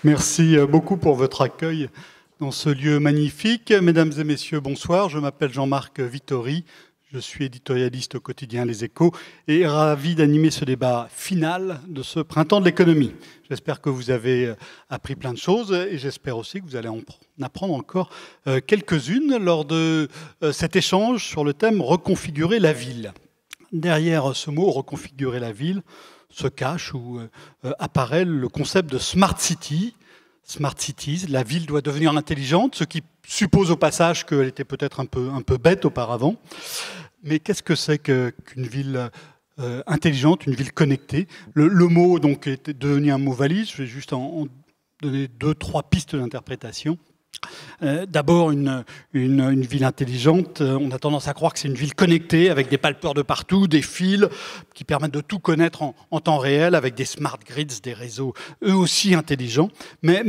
Merci beaucoup pour votre accueil dans ce lieu magnifique. Mesdames et messieurs, bonsoir. Je m'appelle Jean-Marc Vittori. Je suis éditorialiste au quotidien Les Échos et ravi d'animer ce débat final de ce printemps de l'économie. J'espère que vous avez appris plein de choses et j'espère aussi que vous allez en apprendre encore quelques-unes lors de cet échange sur le thème « Reconfigurer la ville ». Derrière ce mot « reconfigurer la ville », se cache ou apparaît le concept de Smart City. Smart Cities, la ville doit devenir intelligente, ce qui suppose au passage qu'elle était peut-être un peu bête auparavant. Mais qu'est-ce que c'est qu'une ville intelligente, une ville connectée? Le mot donc, est devenu un mot valise. Je vais juste en donner 2-3 pistes d'interprétation. D'abord, une ville intelligente, on a tendance à croire que c'est une ville connectée avec des palpeurs de partout, des fils qui permettent de tout connaître en temps réel, avec des smart grids, des réseaux eux aussi intelligents. Mais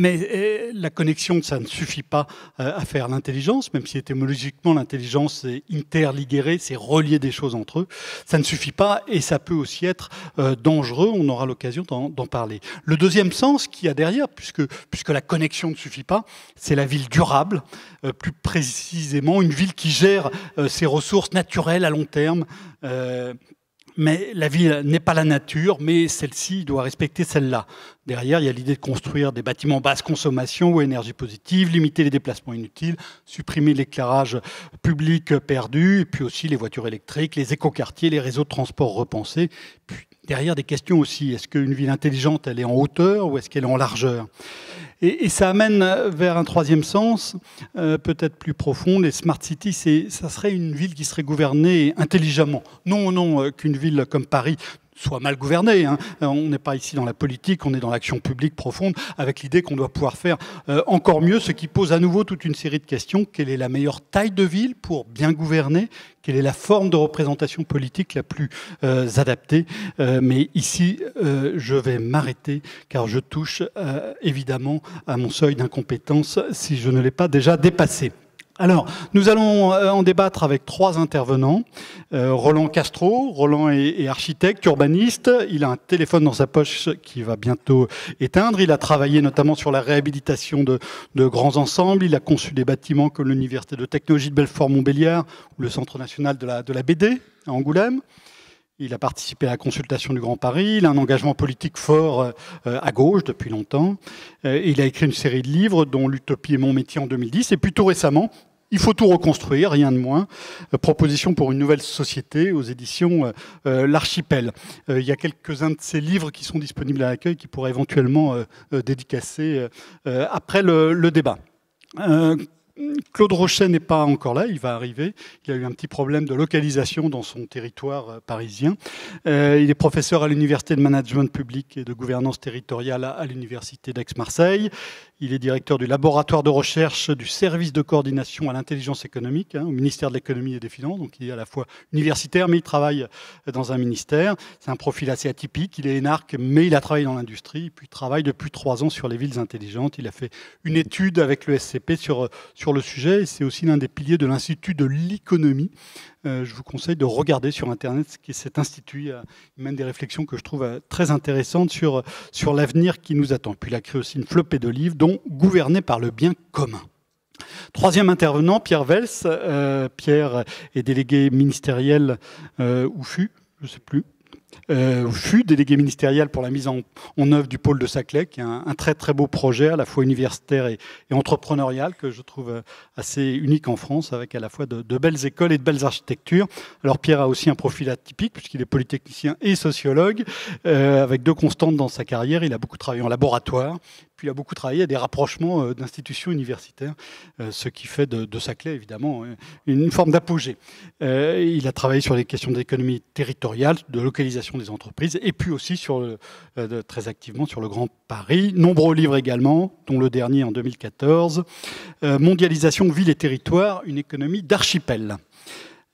la connexion, ça ne suffit pas à faire l'intelligence, même si étymologiquement l'intelligence c'est interliguer, c'est relier des choses entre eux. Ça ne suffit pas et ça peut aussi être dangereux, on aura l'occasion d'en parler. Le deuxième sens qu'il y a derrière, puisque la connexion ne suffit pas, c'est la ville durable, plus précisément une ville qui gère ses ressources naturelles à long terme. Mais la ville n'est pas la nature, mais celle-ci doit respecter celle-là. Derrière, il y a l'idée de construire des bâtiments basse consommation ou énergie positive, limiter les déplacements inutiles, supprimer l'éclairage public perdu, et puis aussi les voitures électriques, les écoquartiers, les réseaux de transport repensés. Puis derrière, des questions aussi. Est-ce qu'une ville intelligente, elle est en hauteur ou est-ce qu'elle est en largeur ? Et ça amène vers un troisième sens, peut-être plus profond. Les smart cities, ça serait une ville qui serait gouvernée intelligemment. Non, qu'une ville comme Paris soit mal gouvernée. Hein. On n'est pas ici dans la politique, on est dans l'action publique profonde, avec l'idée qu'on doit pouvoir faire encore mieux, ce qui pose à nouveau toute une série de questions. Quelle est la meilleure taille de ville pour bien gouverner ? Quelle est la forme de représentation politique la plus adaptée? Mais ici, je vais m'arrêter, car je touche évidemment à mon seuil d'incompétence si je ne l'ai pas déjà dépassé. Alors, nous allons en débattre avec 3 intervenants. Roland Castro. Roland est architecte, urbaniste. Il a un téléphone dans sa poche qui va bientôt éteindre. Il a travaillé notamment sur la réhabilitation de grands ensembles. Il a conçu des bâtiments comme l'Université de technologie de Belfort-Montbéliard ou le Centre national de la BD à Angoulême. Il a participé à la consultation du Grand Paris. Il a un engagement politique fort à gauche depuis longtemps. Il a écrit une série de livres, dont L'Utopie est mon métier en 2010. Et puis tout récemment, Il faut tout reconstruire, rien de moins. Proposition pour une nouvelle société aux éditions L'Archipel. Il y a quelques-uns de ces livres qui sont disponibles à l'accueil qui pourraient éventuellement dédicacer après le débat. Claude Rochet n'est pas encore là, il va arriver. Il a eu un petit problème de localisation dans son territoire parisien. Il est professeur à l'Université de Management Public et de Gouvernance Territoriale à l'Université d'Aix-Marseille. Il est directeur du laboratoire de recherche du service de coordination à l'intelligence économique au ministère de l'économie et des finances. Donc il est à la fois universitaire, mais il travaille dans un ministère. C'est un profil assez atypique. Il est énarque, mais il a travaillé dans l'industrie. Puis il travaille depuis 3 ans sur les villes intelligentes. Il a fait une étude avec le SCP sur le sujet. Et c'est aussi l'un des piliers de l'Institut de l'économie. Je vous conseille de regarder sur Internet ce qu'est cet institut. Il mène des réflexions que je trouve très intéressantes sur l'avenir qui nous attend. Puis il a créé aussi une flopée de livres, dont Gouverner par le bien commun. Troisième intervenant, Pierre Vels. Pierre est délégué ministériel, ou fut, je ne sais plus. Fut délégué ministériel pour la mise en œuvre du pôle de Saclay, qui est un très très beau projet, à la fois universitaire et entrepreneurial, que je trouve assez unique en France, avec à la fois de belles écoles et de belles architectures. Alors Pierre a aussi un profil atypique, puisqu'il est polytechnicien et sociologue, avec 2 constantes dans sa carrière. Il a beaucoup travaillé en laboratoire, puis il a beaucoup travaillé à des rapprochements d'institutions universitaires, ce qui fait de Saclay, évidemment, une forme d'apogée. Il a travaillé sur les questions d'économie territoriale, de localisation des entreprises, et puis aussi très activement sur le Grand Paris. Nombreux livres également, dont le dernier en 2014, Mondialisation, ville et territoire, une économie d'archipel.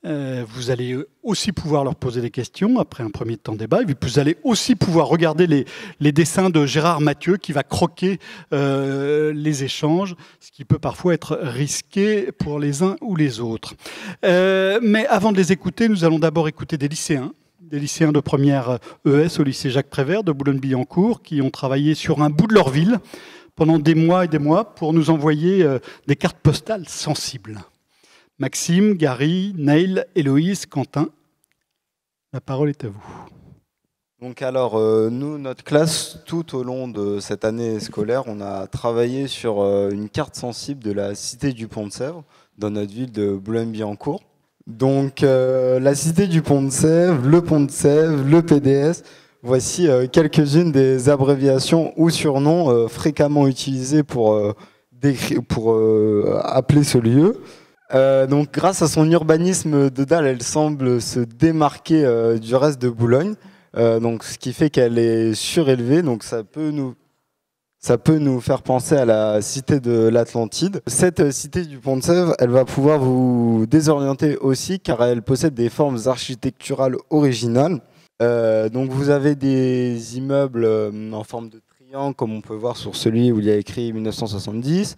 Vous allez aussi pouvoir leur poser des questions après un premier temps de débat. Et puis vous allez aussi pouvoir regarder les dessins de Gérard Mathieu qui va croquer les échanges, ce qui peut parfois être risqué pour les uns ou les autres. Mais avant de les écouter, nous allons d'abord écouter des lycéens de première ES au lycée Jacques Prévert de Boulogne-Billancourt qui ont travaillé sur un bout de leur ville pendant des mois et des mois pour nous envoyer des cartes postales sensibles. Maxime, Gary, Neil, Héloïse, Quentin, la parole est à vous. Donc alors, nous, notre classe, tout au long de cette année scolaire, on a travaillé sur une carte sensible de la cité du Pont-de-Sèvres, dans notre ville de Boulogne-Billancourt. Donc, la cité du Pont-de-Sèvres, le Pont-de-Sèvres, le PDS, voici quelques-unes des abréviations ou surnoms fréquemment utilisés pour appeler ce lieu. Donc, grâce à son urbanisme de dalle, elle semble se démarquer du reste de Boulogne. Donc, ce qui fait qu'elle est surélevée, donc ça peut nous faire penser à la cité de l'Atlantide. Cette cité du Pont-de-Sèvres, elle va pouvoir vous désorienter aussi car elle possède des formes architecturales originales. Donc vous avez des immeubles en forme de triangle, comme on peut voir sur celui où il y a écrit 1970,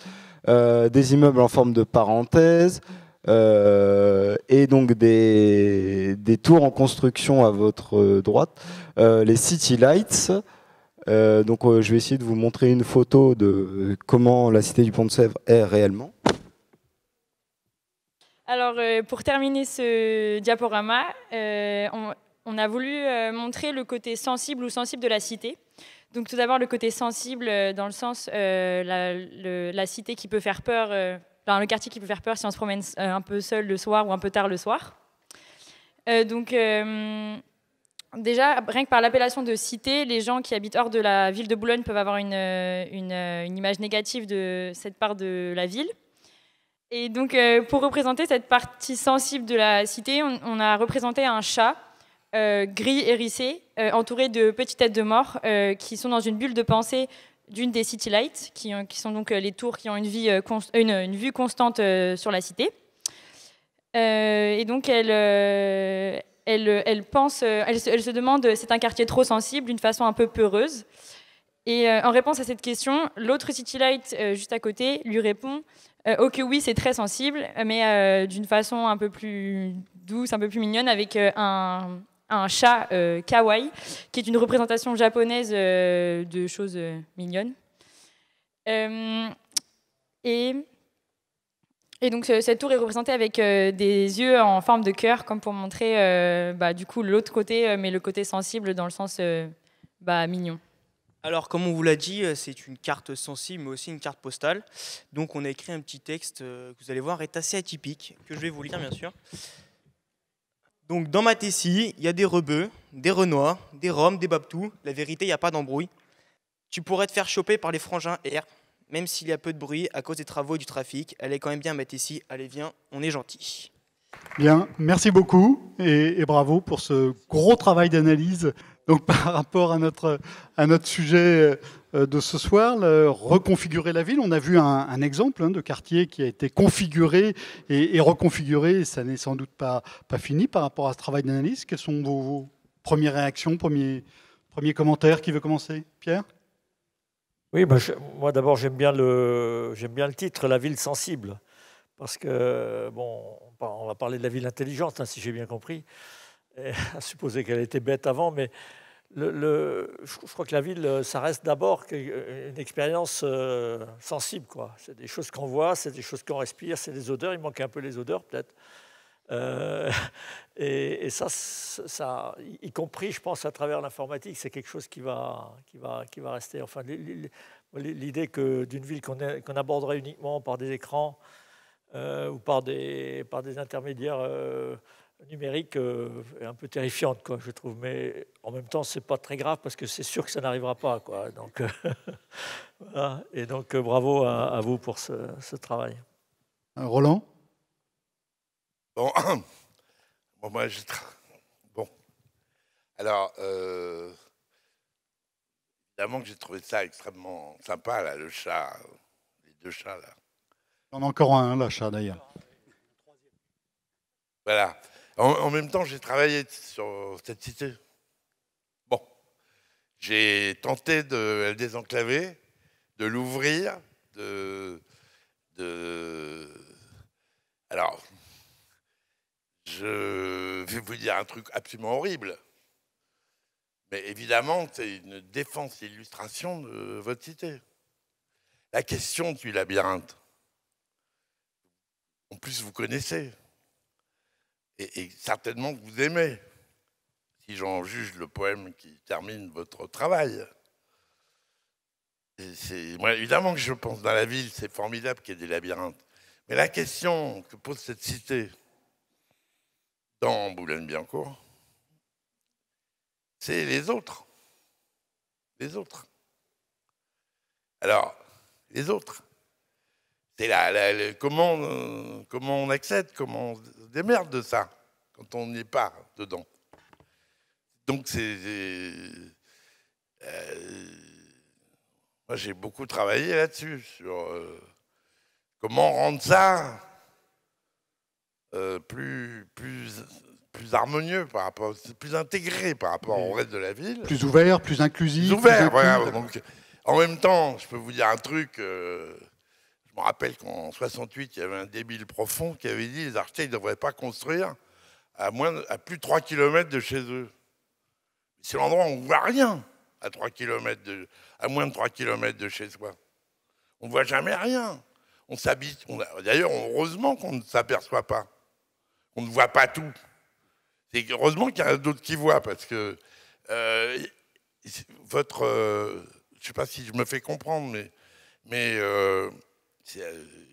des immeubles en forme de parenthèse, et donc des tours en construction à votre droite, les City Lights. Donc je vais essayer de vous montrer une photo de comment la cité du Pont-de-Sèvres est réellement. Alors pour terminer ce diaporama, on a voulu montrer le côté sensible ou sensible de la cité. Donc tout d'abord le côté sensible dans le sens la cité qui peut faire peur, le quartier qui peut faire peur si on se promène un peu seul le soir ou un peu tard le soir. Déjà, rien que par l'appellation de cité, les gens qui habitent hors de la ville de Boulogne peuvent avoir une image négative de cette part de la ville. Et donc, pour représenter cette partie sensible de la cité, on a représenté un chat gris hérissé, entouré de petites têtes de mort, qui sont dans une bulle de pensée d'une des City Lights, qui sont donc les tours qui ont une vue constante sur la cité. Et donc, elle se demande, c'est un quartier trop sensible, d'une façon un peu peureuse. Et en réponse à cette question, l'autre City Light juste à côté lui répond oh que oui, c'est très sensible, mais d'une façon un peu plus douce, un peu plus mignonne, avec un chat kawaii, qui est une représentation japonaise de choses mignonnes. Et donc cette tour est représentée avec des yeux en forme de cœur, comme pour montrer du coup l'autre côté, mais le côté sensible dans le sens mignon. Alors, comme on vous l'a dit, c'est une carte sensible, mais aussi une carte postale. Donc, on a écrit un petit texte que vous allez voir est assez atypique, que je vais vous lire, bien sûr. Donc, dans ma Tessie, il y a des rebeux, des renois, des roms, des babtous. La vérité, il n'y a pas d'embrouille. Tu pourrais te faire choper par les frangins R, même s'il y a peu de bruit à cause des travaux et du trafic. Elle est quand même bien, ma Tessie. Allez, viens, on est gentil. Bien, merci beaucoup et bravo pour ce gros travail d'analyse. Donc par rapport à notre sujet de ce soir, reconfigurer la ville, on a vu un exemple de quartier qui a été configuré et reconfiguré, et ça n'est sans doute pas fini par rapport à ce travail d'analyse. Quelles sont vos premières réactions, premiers commentaires? Qui veut commencer? Pierre? Oui, moi d'abord j'aime bien le titre, la ville sensible, parce que bon, on va parler de la ville intelligente, hein, si j'ai bien compris, à supposer qu'elle était bête avant, mais je crois que la ville, ça reste d'abord une expérience sensible, quoi. C'est des choses qu'on voit, c'est des choses qu'on respire, c'est des odeurs. Il manque un peu les odeurs peut-être. Et ça, y compris, je pense, à travers l'informatique, c'est quelque chose qui va rester. Enfin, l'idée d'une ville qu'on aborderait uniquement par des écrans ou par des intermédiaires numériques est un peu terrifiante, quoi, je trouve. Mais en même temps, c'est pas très grave parce que c'est sûr que ça n'arrivera pas, quoi. Donc, voilà. Et donc, bravo à vous pour ce travail. Roland? Bon, moi, bon. Alors, évidemment que j'ai trouvé ça extrêmement sympa, là, le chat, les deux chats, là. Il y en a encore un, là, chat, d'ailleurs. Voilà. En même temps, j'ai travaillé sur cette cité. Bon, j'ai tenté de le désenclaver, de l'ouvrir, Alors, je vais vous dire un truc absolument horrible. Mais évidemment, c'est une défense et illustration de votre cité. la question du labyrinthe. En plus, vous connaissez. Et certainement que vous aimez, si j'en juge le poème qui termine votre travail. Moi, évidemment que je pense dans la ville, c'est formidable qu'il y ait des labyrinthes. Mais la question que pose cette cité dans Boulogne-Billancourt, c'est les autres. Les autres. Alors, les autres, c'est comment on accède, comment on se démerde de ça, quand on n'y est pas dedans. Donc, moi, j'ai beaucoup travaillé là-dessus, sur comment rendre ça plus harmonieux, plus intégré par rapport au reste de la ville. Plus ouvert, plus inclusif. Plus ouvert, voilà. Donc, en même temps, je peux vous dire un truc. Je me rappelle qu'en 68, il y avait un débile profond qui avait dit les architectes ne devraient pas construire à plus de 3 km de chez eux. C'est l'endroit où on ne voit rien à moins de 3 km de chez soi. On ne voit jamais rien. On s'habite. D'ailleurs, heureusement qu'on ne s'aperçoit pas. On ne voit pas tout. C'est heureusement qu'il y en a d'autres qui voient, parce que je ne sais pas si je me fais comprendre, mais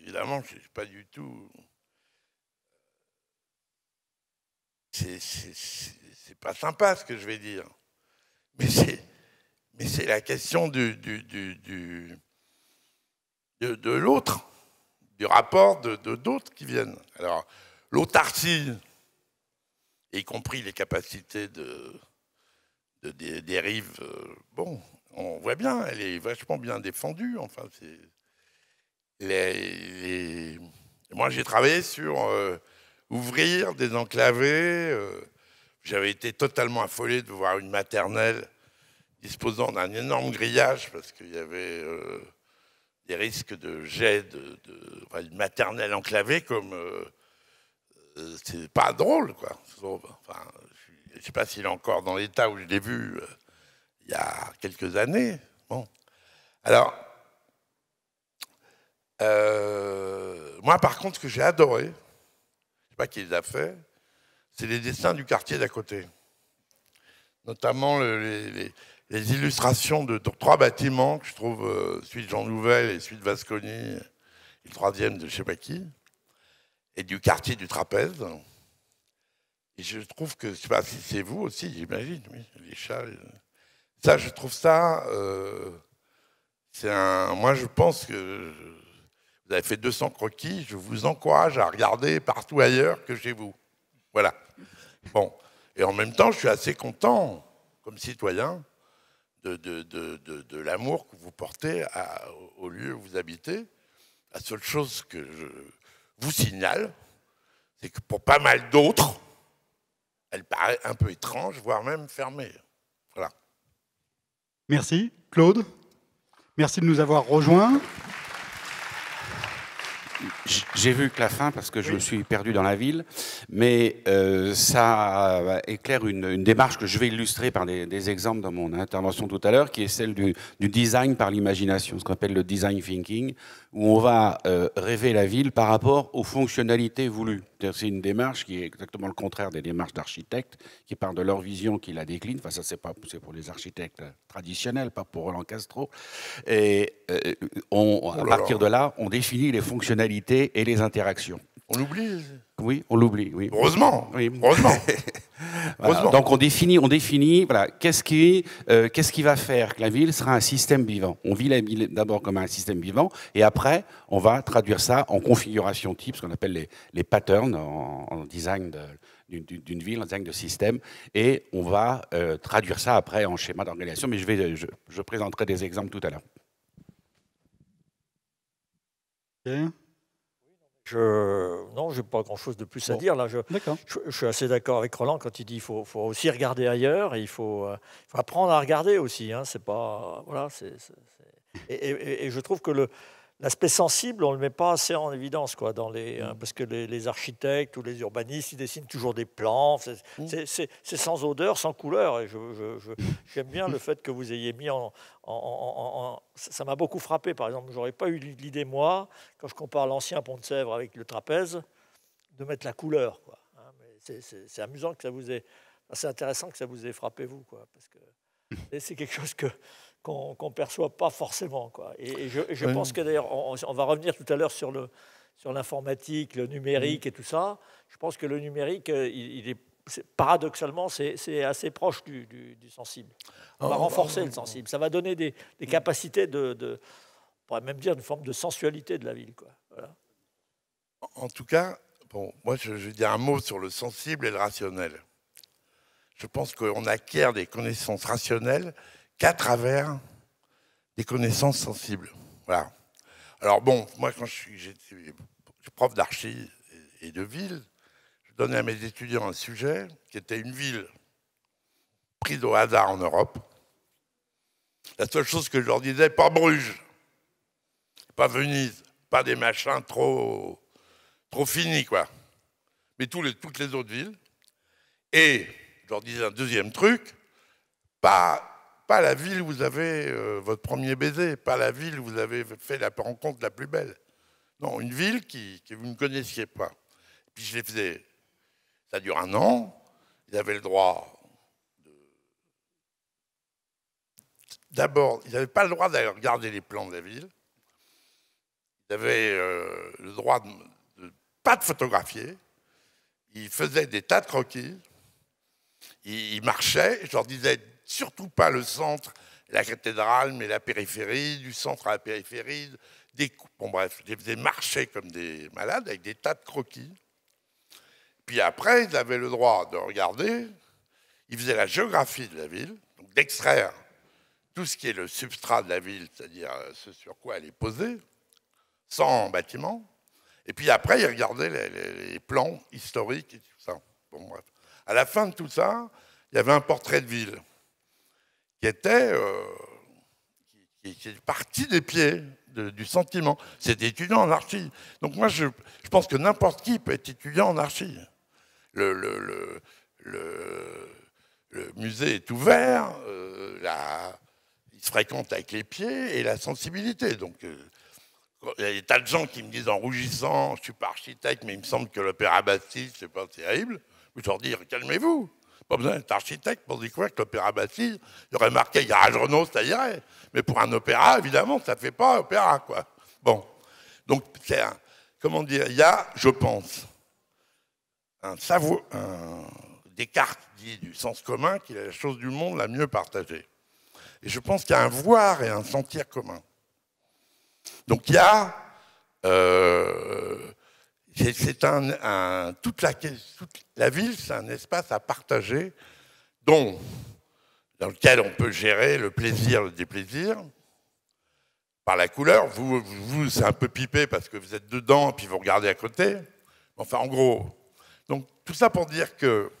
évidemment, je ne sais pas du tout. C'est pas sympa ce que je vais dire, mais c'est la question de l'autre, du rapport de d'autres qui viennent. Alors, l'autarcie, y compris les capacités de dérive, bon, on voit bien, elle est vachement bien défendue. Enfin, moi, j'ai travaillé sur ouvrir des enclavés. J'avais été totalement affolé de voir une maternelle disposant d'un énorme grillage, parce qu'il y avait des risques de jet une maternelle enclavée, comme c'est pas drôle, quoi. Enfin, je ne sais pas s'il est encore dans l'état où je l'ai vu il y a quelques années. Bon. Alors, moi, par contre, ce que j'ai adoré, je ne sais pas qui les a fait, c'est les dessins du quartier d'à côté. Notamment les illustrations de 3 bâtiments que je trouve, celui de Jean Nouvel et celui de Vasconi, et le 3e de je ne sais pas qui, et du quartier du Trapèze. Et je trouve que, je ne sais pas si c'est vous aussi, j'imagine, oui, les chats. Ça, je trouve ça, moi, je pense que vous avez fait 200 croquis, je vous encourage à regarder partout ailleurs que chez vous. Voilà. Bon. Et en même temps, je suis assez content, comme citoyen, de l'amour que vous portez au lieu où vous habitez. La seule chose que je vous signale, c'est que pour pas mal d'autres, elle paraît un peu étrange, voire même fermée. Voilà. Merci. Claude, merci de nous avoir rejoints. J'ai vu que la fin, parce que je me suis perdu dans la ville, mais ça éclaire une démarche que je vais illustrer par des exemples dans mon intervention tout à l'heure, qui est celle du design par l'imagination, ce qu'on appelle le design thinking, où on va rêver la ville par rapport aux fonctionnalités voulues. C'est une démarche qui est exactement le contraire des démarches d'architectes, qui partent de leur vision, qui la déclinent. Enfin, ça, c'est pour les architectes traditionnels, pas pour Roland Castro. Et à partir de là, on définit les fonctionnalités et les interactions. On l'oublie. Oui, on l'oublie. Oui. Heureusement. Oui. Heureusement. Voilà. Donc on définit voilà, qu'est-ce qui va faire que la ville sera un système vivant. On vit la ville d'abord comme un système vivant, et après, on va traduire ça en configuration type, ce qu'on appelle les patterns en design d'une ville, en design de système, et on va traduire ça après en schéma d'organisation, mais je présenterai des exemples tout à l'heure. Okay. Non, je n'ai pas grand-chose de plus à dire. Là, je suis assez d'accord avec Roland quand il dit qu'il faut aussi regarder ailleurs, et il faut apprendre à regarder aussi. Hein, c'est pas, voilà, et je trouve que l'aspect sensible, on ne le met pas assez en évidence, quoi, parce que les architectes ou les urbanistes, ils dessinent toujours des plans. C'est sans odeur, sans couleur. Et j'aime bien le fait que vous ayez mis ça m'a beaucoup frappé, par exemple. Je n'aurais pas eu l'idée, moi, quand je compare l'ancien Pont de Sèvres avec le trapèze, de mettre la couleur, quoi. C'est amusant que ça vous ait... C'est intéressant que ça vous ait frappé, vous, quoi, parce que c'est quelque chose qu'on ne perçoit pas forcément, quoi. Et je pense que, d'ailleurs, on va revenir tout à l'heure sur l'informatique, le numérique et tout ça. Je pense que le numérique, paradoxalement, c'est assez proche du sensible. On va renforcer le sensible. Ça va donner des capacités on pourrait même dire une forme de sensualité de la ville, quoi. Voilà. En tout cas, moi, je vais dire un mot sur le sensible et le rationnel. Je pense qu'on acquiert des connaissances rationnelles qu'à travers des connaissances sensibles. Voilà. Alors bon, moi, quand j'étais prof d'archi et de ville, je donnais à mes étudiants un sujet qui était une ville prise au hasard en Europe. La seule chose que je leur disais, pas Bruges, pas Venise, pas des machins trop finis, quoi. Mais toutes les autres villes. Et je leur disais un deuxième truc, pas la ville où vous avez votre premier baiser, pas la ville où vous avez fait la rencontre la plus belle. Non, une ville que vous ne connaissiez pas. Puis je les faisais, ça dure 1 an, ils avaient le droit D'abord, ils n'avaient pas le droit d'aller regarder les plans de la ville. Ils avaient le droit de pas de photographier. Ils faisaient des tas de croquis. Ils marchaient. Je leur disais surtout pas le centre, la cathédrale, mais la périphérie, du centre à la périphérie. Bon bref, je les faisais marcher comme des malades avec des tas de croquis. Puis après, ils avaient le droit de regarder. Ils faisaient la géographie de la ville, donc d'extraire tout ce qui est le substrat de la ville, c'est-à-dire ce sur quoi elle est posée, sans bâtiment. Et puis après, ils regardaient les plans historiques et tout ça. Bon, bref. À la fin de tout ça, il y avait un portrait de ville qui était parti des pieds du sentiment. C'était étudiant en archi. Donc moi, je pense que n'importe qui peut être étudiant en archi. Le musée est ouvert, il se fréquente avec les pieds et la sensibilité. Donc, il y a des tas de gens qui me disent en rougissant, je ne suis pas architecte, mais il me semble que l'opéra Bastille, c'est pas terrible. Je leur dis, calmez-vous. Pas besoin d'être architecte pour découvrir que l'opéra Bastille, il y aurait marqué Garage Renault, ça irait. Mais pour un opéra, évidemment, ça ne fait pas opéra, quoi. Bon. Donc, comment dire, il y a, je pense, Descartes dit du sens commun qu'il est la chose du monde la mieux partagée. Et je pense qu'il y a un voir et un sentir commun. Donc il y a... toute la ville, c'est un espace à partager dans lequel on peut gérer le plaisir, le déplaisir, par la couleur. Vous c'est un peu pipé parce que vous êtes dedans et puis vous regardez à côté. Enfin, en gros. Donc tout ça pour dire que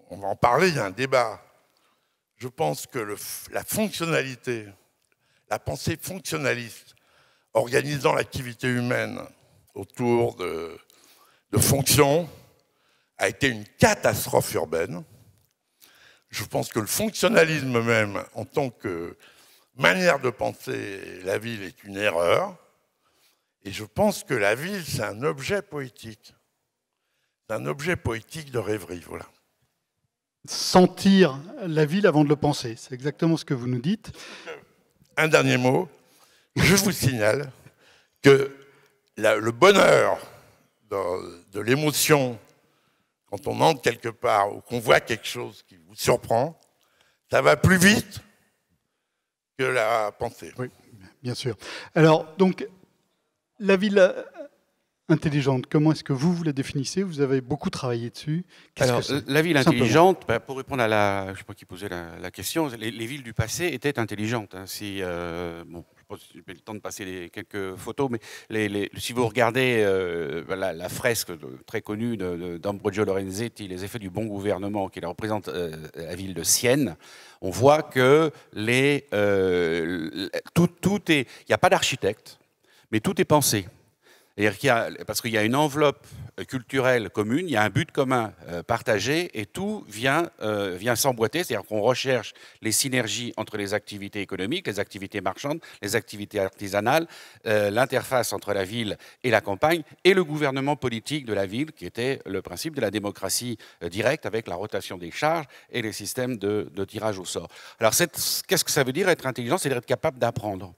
on va en parler, il y a un débat. Je pense que la fonctionnalité, la pensée fonctionnaliste, organisant l'activité humaine autour de fonctions, a été une catastrophe urbaine. Je pense que le fonctionnalisme même, en tant que manière de penser la ville, est une erreur. Et je pense que la ville, c'est un objet poétique. C'est un objet poétique de rêverie, voilà. Sentir la ville avant de le penser, c'est exactement ce que vous nous dites. Un dernier mot, je vous signale que le bonheur de l'émotion, quand on entre quelque part ou qu'on voit quelque chose qui vous surprend, ça va plus vite que la pensée. Oui, bien sûr. Alors, donc, la ville intelligente, comment est-ce que vous la définissez? Vous avez beaucoup travaillé dessus. Alors, la ville intelligente, pour répondre à je sais pas qui posait la question, les villes du passé étaient intelligentes. Hein. Bon, je sais pas si j'ai le temps de passer quelques photos, mais si vous regardez la fresque très connue d'Ambrogio Lorenzetti, les effets du bon gouvernement, qui représente la ville de Sienne, on voit que tout est... Il n'y a pas d'architecte, mais tout est pensé. Parce qu'il y a une enveloppe culturelle commune, il y a un but commun partagé et tout vient s'emboîter, c'est-à-dire qu'on recherche les synergies entre les activités économiques, les activités marchandes, les activités artisanales, l'interface entre la ville et la campagne et le gouvernement politique de la ville, qui était le principe de la démocratie directe avec la rotation des charges et les systèmes de tirage au sort. Alors qu'est-ce que ça veut dire être intelligent? C'est d'être capable d'apprendre.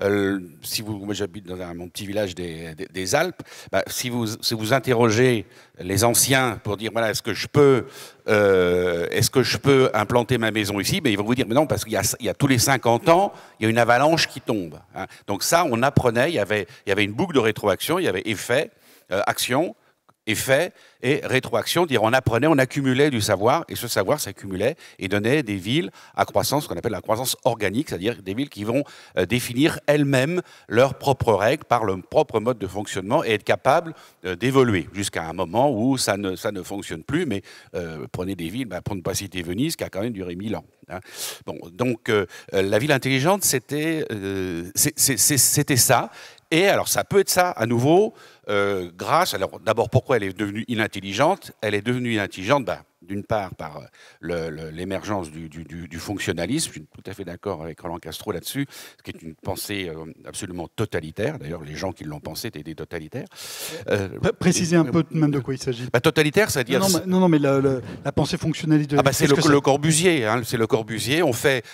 Moi j'habite dans mon petit village des Alpes, si vous interrogez les anciens pour dire voilà, est-ce que je peux implanter ma maison ici, ils vont vous dire mais non, parce qu'il y a tous les 50 ans il y a une avalanche qui tombe, hein. Donc ça on apprenait, il y avait une boucle de rétroaction, il y avait effet, action, effet et rétroaction, dire on apprenait, on accumulait du savoir, et ce savoir s'accumulait et donnait des villes à croissance, ce qu'on appelle la croissance organique, c'est-à-dire des villes qui vont définir elles-mêmes leurs propres règles par leur propre mode de fonctionnement et être capables d'évoluer jusqu'à un moment où ça ne fonctionne plus, mais prenez des villes, pour ne pas citer Venise, qui a quand même duré 1000 ans. Hein. Bon, donc la ville intelligente, c'était ça. Et alors, ça peut être ça, à nouveau, grâce... Alors, d'abord, pourquoi elle est devenue inintelligente? Elle est devenue inintelligente, d'une part, par l'émergence du fonctionnalisme. Je suis tout à fait d'accord avec Roland Castro là-dessus, ce qui est une pensée absolument totalitaire. D'ailleurs, les gens qui l'ont pensé étaient des totalitaires. Précisez un peu même de quoi il s'agit. Totalitaire, c'est-à-dire... Non, mais la pensée fonctionnaliste de... c'est le Corbusier. Hein, c'est le Corbusier. On fait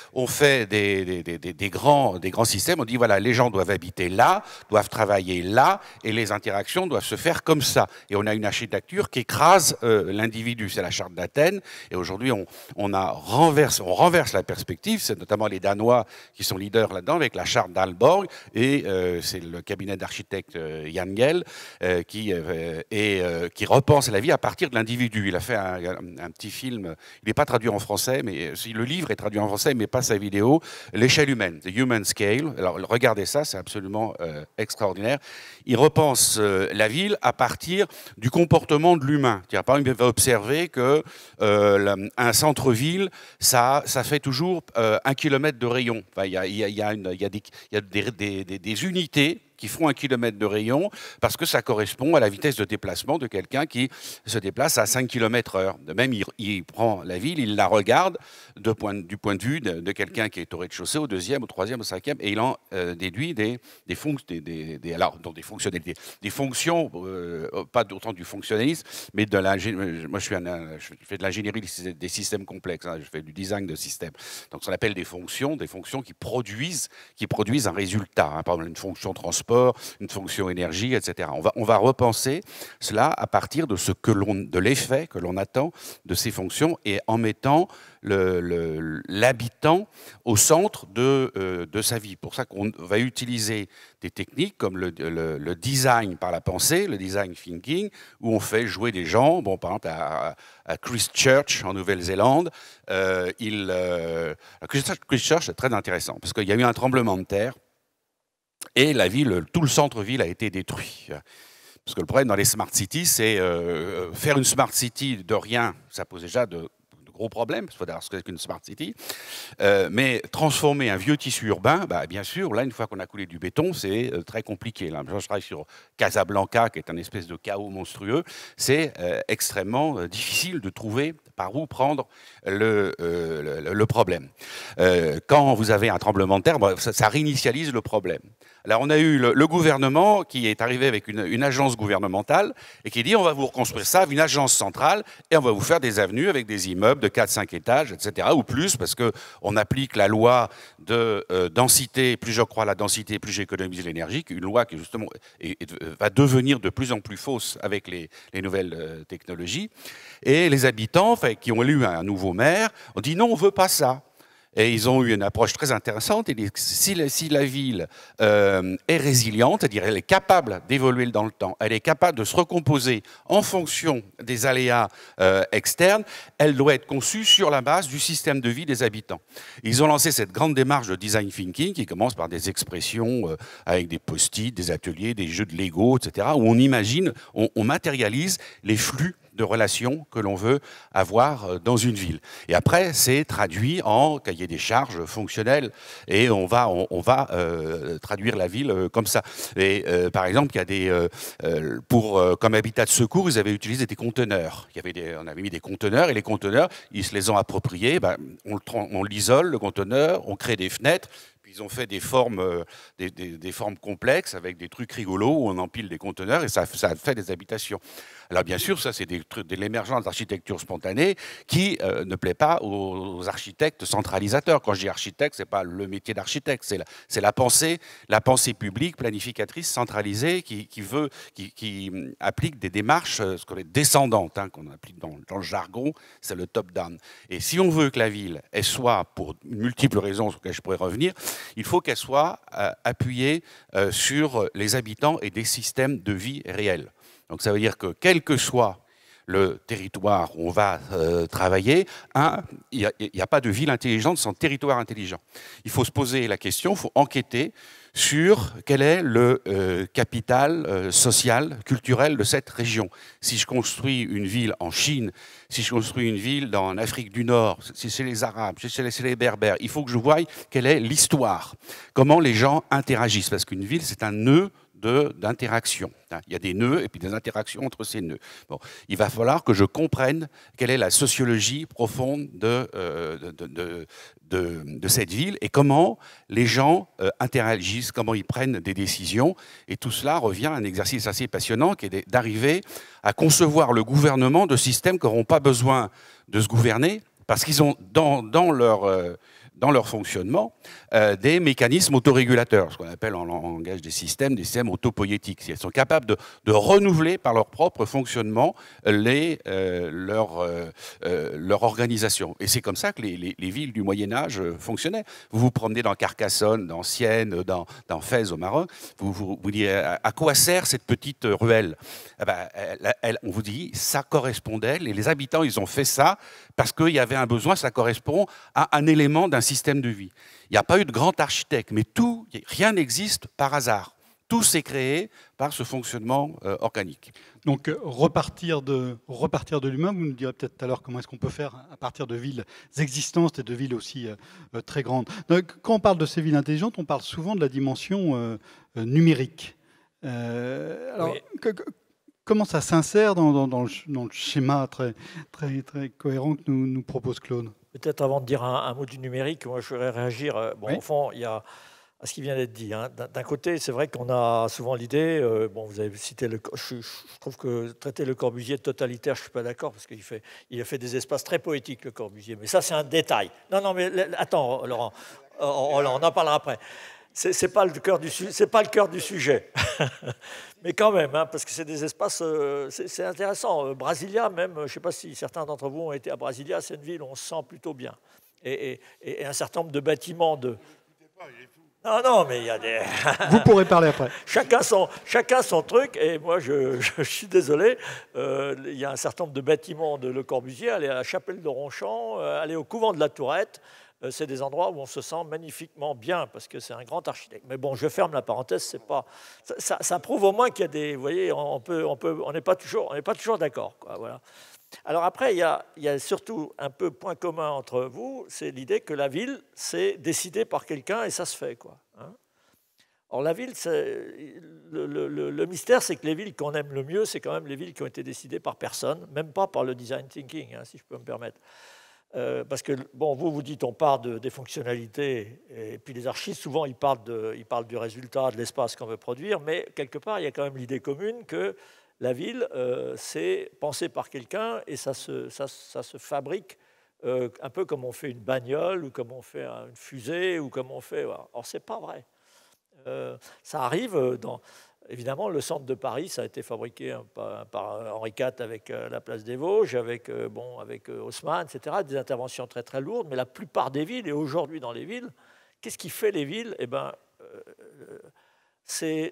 des grands systèmes. On dit, voilà, les gens doivent habiter là, doivent travailler là, et les interactions doivent se faire comme ça. Et on a une architecture qui écrase l'individu. C'est la charte d'Athènes. Et aujourd'hui, on renverse la perspective. C'est notamment les Danois qui sont leaders là-dedans, avec la charte d'Aalborg. Et c'est le cabinet d'architecte Jan Gehl qui repense la vie à partir de l'individu. Il a fait un petit film. Il n'est pas traduit en français, mais le livre est traduit en français, mais pas sa vidéo. L'échelle humaine, The Human Scale. Alors, regardez ça, c'est absolument extraordinaire. Il repense la ville à partir du comportement de l'humain. Par exemple, il va observer que un centre-ville, ça fait toujours 1 kilomètre de rayon. Il y a des unités qui font 1 kilomètre de rayon parce que ça correspond à la vitesse de déplacement de quelqu'un qui se déplace à 5 km/h. De même, il prend la ville, il la regarde du point de vue de quelqu'un qui est au rez-de-chaussée, au 2e, au 3e, au 5e, et il en déduit des fonctionnalités. Des fonctions, pas autant du fonctionnalisme, mais de l'ingénierie. Moi, je fais de l'ingénierie des systèmes complexes, hein, je fais du design de systèmes. Donc, ce qu'on appelle des fonctions qui produisent un résultat. Hein, par exemple, une fonction transport, une fonction énergie, etc. On va repenser cela à partir de l'effet que l'on attend de ces fonctions et en mettant l'habitant au centre de sa vie. Pour ça qu'on va utiliser des techniques comme le design par la pensée, le design thinking, où on fait jouer des gens. Bon, par exemple, à Christchurch, en Nouvelle-Zélande, Christchurch, c'est très intéressant parce qu'il y a eu un tremblement de terre. Et la ville, tout le centre-ville a été détruit. Parce que le problème dans les smart cities, c'est faire une smart city de rien, ça pose déjà de gros problèmes, il faut savoir ce qu'est une smart city. Mais transformer un vieux tissu urbain, bien sûr, là, une fois qu'on a coulé du béton, c'est très compliqué. Là, je travaille sur Casablanca, qui est un espèce de chaos monstrueux. C'est extrêmement difficile de trouver par où prendre le problème. Quand vous avez un tremblement de terre, ça réinitialise le problème. Alors, on a eu le gouvernement qui est arrivé avec une agence gouvernementale et qui dit on va vous reconstruire ça, une agence centrale, et on va vous faire des avenues avec des immeubles de 4-5 étages, etc., ou plus, parce qu'on applique la loi de densité, plus je crois à la densité, plus j'économise l'énergie, une loi qui justement va devenir de plus en plus fausse avec les nouvelles technologies. Et les habitants qui ont élu un nouveau maire ont dit non, on ne veut pas ça. Et ils ont eu une approche très intéressante. Si la ville est résiliente, c'est-à-dire elle est capable d'évoluer dans le temps, elle est capable de se recomposer en fonction des aléas externes, elle doit être conçue sur la base du système de vie des habitants. Ils ont lancé cette grande démarche de design thinking qui commence par des expressions avec des post-it, des ateliers, des jeux de Lego, etc., où on imagine, on matérialise les flux de relations que l'on veut avoir dans une ville. Et après, c'est traduit en cahier des charges fonctionnel et on va traduire la ville comme ça. Et par exemple, il y a des comme habitat de secours, ils avaient utilisé des conteneurs. On avait mis des conteneurs et les conteneurs, ils se les ont appropriés. On l'isole le conteneur, on crée des fenêtres. Ils ont fait des formes complexes avec des trucs rigolos où on empile des conteneurs et ça fait des habitations. Alors bien sûr, ça c'est de l'émergence d'architecture spontanée qui ne plaît pas aux architectes centralisateurs. Quand je dis architecte, c'est pas le métier d'architecte, c'est la pensée publique, planificatrice, centralisée, qui applique des démarches ce qu'on appelle descendantes, qu'on applique dans le jargon, c'est le top-down. Et si on veut que la ville, elle soit, pour multiples raisons sur lesquelles je pourrais revenir, il faut qu'elle soit appuyée sur les habitants et des systèmes de vie réels. Donc ça veut dire que quel que soit le territoire où on va travailler, il n'y a pas de ville intelligente sans territoire intelligent. Il faut se poser la question, il faut enquêter sur quel est le capital social, culturel de cette région. Si je construis une ville en Chine, si je construis une ville en Afrique du Nord, si c'est les Arabes, si c'est les Berbères, il faut que je voie quelle est l'histoire, comment les gens interagissent, parce qu'une ville, c'est un nœud d'interaction. Il y a des nœuds et puis des interactions entre ces nœuds. Bon, il va falloir que je comprenne quelle est la sociologie profonde de cette ville et comment les gens interagissent, comment ils prennent des décisions. Et tout cela revient à un exercice assez passionnant qui est d'arriver à concevoir le gouvernement de systèmes qui n'auront pas besoin de se gouverner parce qu'ils ont dans leur fonctionnement des mécanismes autorégulateurs, ce qu'on appelle en langage des systèmes autopoïétiques. Ils sont capables de renouveler par leur propre fonctionnement leur organisation. Et c'est comme ça que les villes du Moyen-Âge fonctionnaient. Vous vous promenez dans Carcassonne, dans Sienne, dans Fès au Maroc, vous dites à quoi sert cette petite ruelle? On vous dit ça correspondait, et les habitants ils ont fait ça parce qu'il y avait un besoin, ça correspond à un élément d'un système de vie. Il n'y a pas eu de grand architecte, mais rien n'existe par hasard. Tout s'est créé par ce fonctionnement organique. Donc repartir de l'humain, vous nous direz peut-être tout à l'heure comment est-ce qu'on peut faire à partir de villes existantes et de villes aussi très grandes. Donc, quand on parle de ces villes intelligentes, on parle souvent de la dimension numérique. Alors, oui. Comment ça s'insère dans le schéma très, très, très cohérent que nous propose Claude? Peut-être avant de dire un mot du numérique, moi je voudrais réagir. Oui. Au fond, il y a à ce qui vient d'être dit. D'un côté, c'est vrai qu'on a souvent l'idée, vous avez cité, je trouve que traiter Le Corbusier de totalitaire, je ne suis pas d'accord, parce qu'il a fait des espaces très poétiques, Le Corbusier. Mais ça, c'est un détail. Non, mais attends, Laurent, on en parlera après. C'est pas le cœur du sujet. Mais quand même, parce que c'est des espaces, c'est intéressant. Brasilia même, je ne sais pas si certains d'entre vous ont été à Brasilia, c'est une ville où on se sent plutôt bien. Et un certain nombre de bâtiments de... Non, mais il y a des... Vous pourrez parler après. Chacun son truc, et moi, je suis désolé, il y a un certain nombre de bâtiments de Le Corbusier, aller à la chapelle de Ronchamp, aller au couvent de la Tourette, c'est des endroits où on se sent magnifiquement bien, parce que c'est un grand architecte. Mais bon, je ferme la parenthèse, c'est pas... Ça prouve au moins qu'il y a des... Vous voyez, on n'est pas toujours d'accord, quoi, voilà. Alors après, il y a surtout un peu point commun entre vous, c'est l'idée que la ville, c'est décidé par quelqu'un et ça se fait, quoi. Or, la ville, le mystère, c'est que les villes qu'on aime le mieux, c'est quand même les villes qui ont été décidées par personne, même pas par le design thinking, si je peux me permettre. Parce que, bon, vous dites, on part des fonctionnalités, et puis les archives, souvent, ils parlent du résultat, de l'espace qu'on veut produire, mais quelque part, il y a quand même l'idée commune que la ville, c'est pensé par quelqu'un et ça se fabrique un peu comme on fait une bagnole ou comme on fait une fusée ou comme on fait... Or, ce n'est pas vrai. Ça arrive dans... Évidemment, le centre de Paris, ça a été fabriqué par Henri IV avec la place des Vosges, avec Haussmann, etc. Des interventions très très lourdes, mais la plupart des villes, et aujourd'hui dans les villes, qu'est-ce qui fait les villes? Eh ben, c'est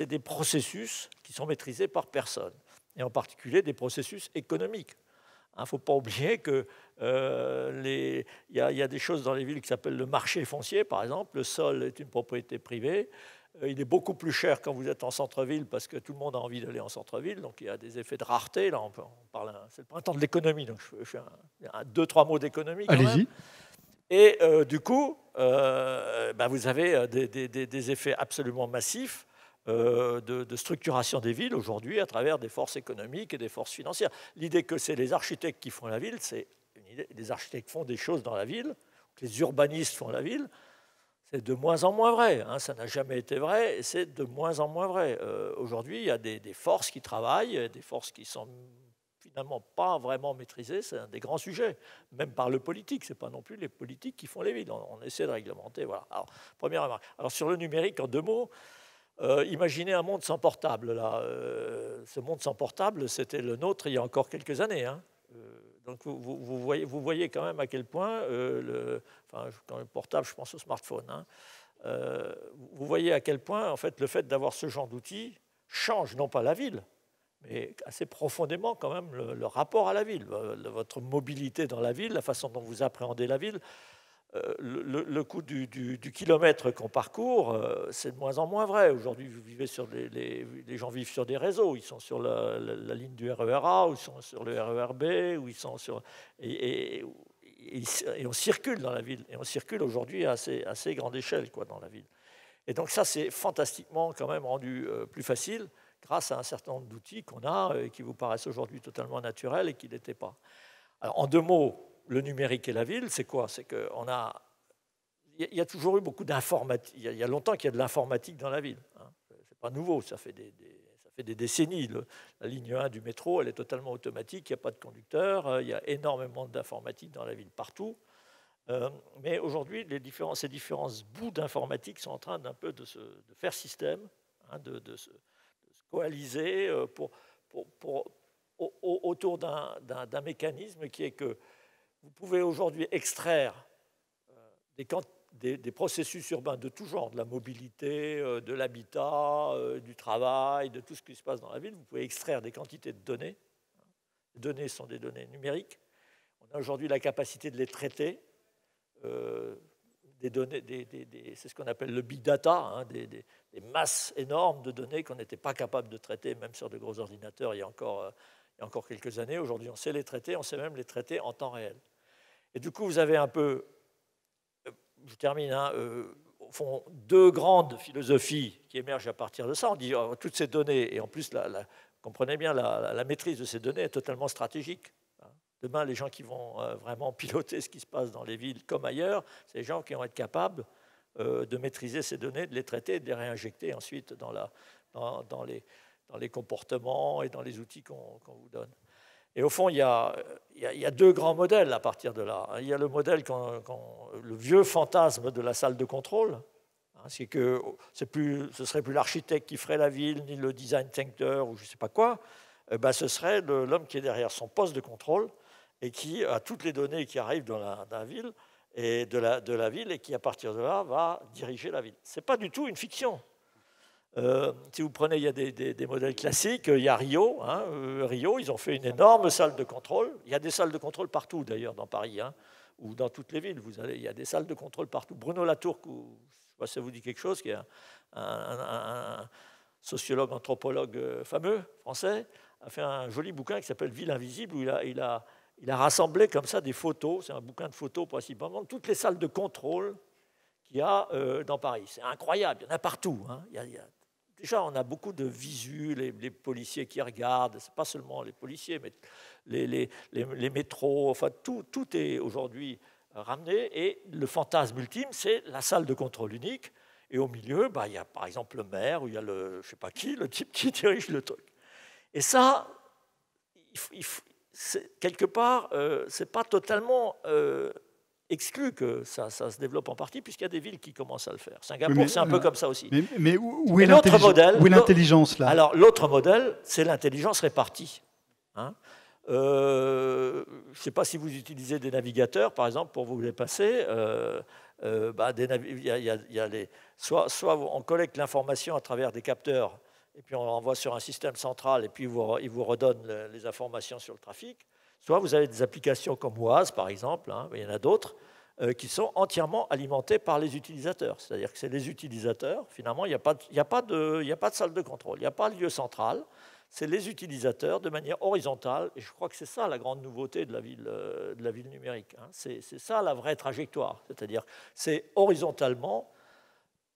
des processus qui sont maîtrisés par personne, et en particulier des processus économiques. Il ne faut pas oublier qu'il y a des choses dans les villes qui s'appellent le marché foncier, par exemple. Le sol est une propriété privée. Il est beaucoup plus cher quand vous êtes en centre-ville parce que tout le monde a envie d'aller en centre-ville. Donc il y a des effets de rareté. Là, on parle, c'est le printemps de l'économie. Donc je fais deux, trois mots d'économie. Allez-y. Et du coup, vous avez des effets absolument massifs de structuration des villes aujourd'hui à travers des forces économiques et des forces financières. L'idée que c'est les architectes qui font la ville, c'est une idée. Les architectes font des choses dans la ville, que les urbanistes font la ville. C'est de moins en moins vrai. Hein. Ça n'a jamais été vrai et c'est de moins en moins vrai. Aujourd'hui, il y a des forces qui travaillent, des forces qui sont finalement pas vraiment maîtrisées. C'est un des grands sujets, même par le politique. Ce n'est pas non plus les politiques qui font les villes. On essaie de réglementer. Voilà. Alors, première remarque. Alors, sur le numérique, en deux mots, imaginez un monde sans portable. Là. Ce monde sans portable, c'était le nôtre il y a encore quelques années. Hein. Donc vous voyez quand même à quel point, quand le portable, je pense au smartphone, hein, vous voyez à quel point en fait, le fait d'avoir ce genre d'outils change non pas la ville, mais assez profondément quand même le rapport à la ville, votre mobilité dans la ville, la façon dont vous appréhendez la ville. Le coût du kilomètre qu'on parcourt, c'est de moins en moins vrai. Aujourd'hui, les gens vivent sur des réseaux. Ils sont sur la ligne du RER A, ou ils sont sur le RER B, ou ils sont sur... Et on circule dans la ville. Et on circule aujourd'hui à assez grande échelle dans la ville. Et donc ça, c'est fantastiquement quand même rendu plus facile grâce à un certain nombre d'outils qu'on a et qui vous paraissent aujourd'hui totalement naturels et qui n'étaient pas. Alors, en deux mots, le numérique et la ville, c'est quoi? C'est qu'on a... Il y a toujours eu beaucoup d'informatique. Il y a longtemps qu'il y a de l'informatique dans la ville. Hein. Ce n'est pas nouveau, ça fait des décennies. La ligne 1 du métro, elle est totalement automatique, il n'y a pas de conducteur, il y a énormément d'informatique dans la ville, partout. Mais aujourd'hui, ces différents bouts d'informatique sont en train d'un peu de faire système, hein, de se coaliser autour d'un mécanisme qui est que vous pouvez aujourd'hui extraire des processus urbains de tout genre, de la mobilité, de l'habitat, du travail, de tout ce qui se passe dans la ville. Vous pouvez extraire des quantités de données. Les données sont des données numériques. On a aujourd'hui la capacité de les traiter. Des données, c'est ce qu'on appelle le big data, hein, des masses énormes de données qu'on n'était pas capable de traiter, même sur de gros ordinateurs, il y a encore quelques années. Aujourd'hui, on sait les traiter, on sait même les traiter en temps réel. Et du coup, vous avez un peu, je termine, hein, au fond, deux grandes philosophies qui émergent à partir de ça. On dit toutes ces données, et en plus, comprenez bien, la maîtrise de ces données est totalement stratégique. Demain, les gens qui vont vraiment piloter ce qui se passe dans les villes comme ailleurs, c'est les gens qui vont être capables de maîtriser ces données, de les traiter et de les réinjecter ensuite dans les comportements et dans les outils qu'on vous donne. Et au fond, il y a deux grands modèles à partir de là. Il y a le modèle, le vieux fantasme de la salle de contrôle. C'est que ce serait plus l'architecte qui ferait la ville, ni le design thinker, ou je ne sais pas quoi. Ce serait l'homme qui est derrière son poste de contrôle et qui a toutes les données qui arrivent dans la ville et de la ville et qui, à partir de là, va diriger la ville. Ce n'est pas du tout une fiction. Si vous prenez, il y a des modèles classiques, il y a Rio. Hein, Rio, ils ont fait une énorme salle de contrôle. Il y a des salles de contrôle partout, d'ailleurs, dans Paris, hein, ou dans toutes les villes. Il y a des salles de contrôle partout. Bruno Latour, je ne sais pas si ça vous dit quelque chose, qui est un sociologue, anthropologue fameux, français, a fait un joli bouquin qui s'appelle Ville invisible, où il a rassemblé comme ça des photos, c'est un bouquin de photos principalement, de toutes les salles de contrôle qu'il y a dans Paris. C'est incroyable, il y en a partout. Hein. Déjà, on a beaucoup de visus, les policiers qui regardent, ce n'est pas seulement les policiers, mais les métros, enfin tout est aujourd'hui ramené. Et le fantasme ultime, c'est la salle de contrôle unique. Et au milieu, il y a par exemple le maire, ou il y a je ne sais pas qui, le type qui dirige le truc. Et ça, quelque part, ce n'est pas totalement exclut que ça se développe en partie, puisqu'il y a des villes qui commencent à le faire. Singapour, c'est un peu comme ça aussi. Mais où est l'intelligence là? Alors, l'autre modèle, c'est l'intelligence répartie. Hein. Je ne sais pas si vous utilisez des navigateurs, par exemple, pour vous déplacer. Soit on collecte l'information à travers des capteurs, et puis on l'envoie sur un système central, et puis il vous redonne les informations sur le trafic. Soit vous avez des applications comme Waze, par exemple, hein, mais il y en a d'autres, qui sont entièrement alimentées par les utilisateurs. C'est-à-dire que c'est les utilisateurs, finalement, il n'y a pas de salle de contrôle, il n'y a pas de lieu central. C'est les utilisateurs de manière horizontale, et je crois que c'est ça la grande nouveauté de la ville numérique. Hein. C'est ça la vraie trajectoire, c'est-à-dire c'est horizontalement,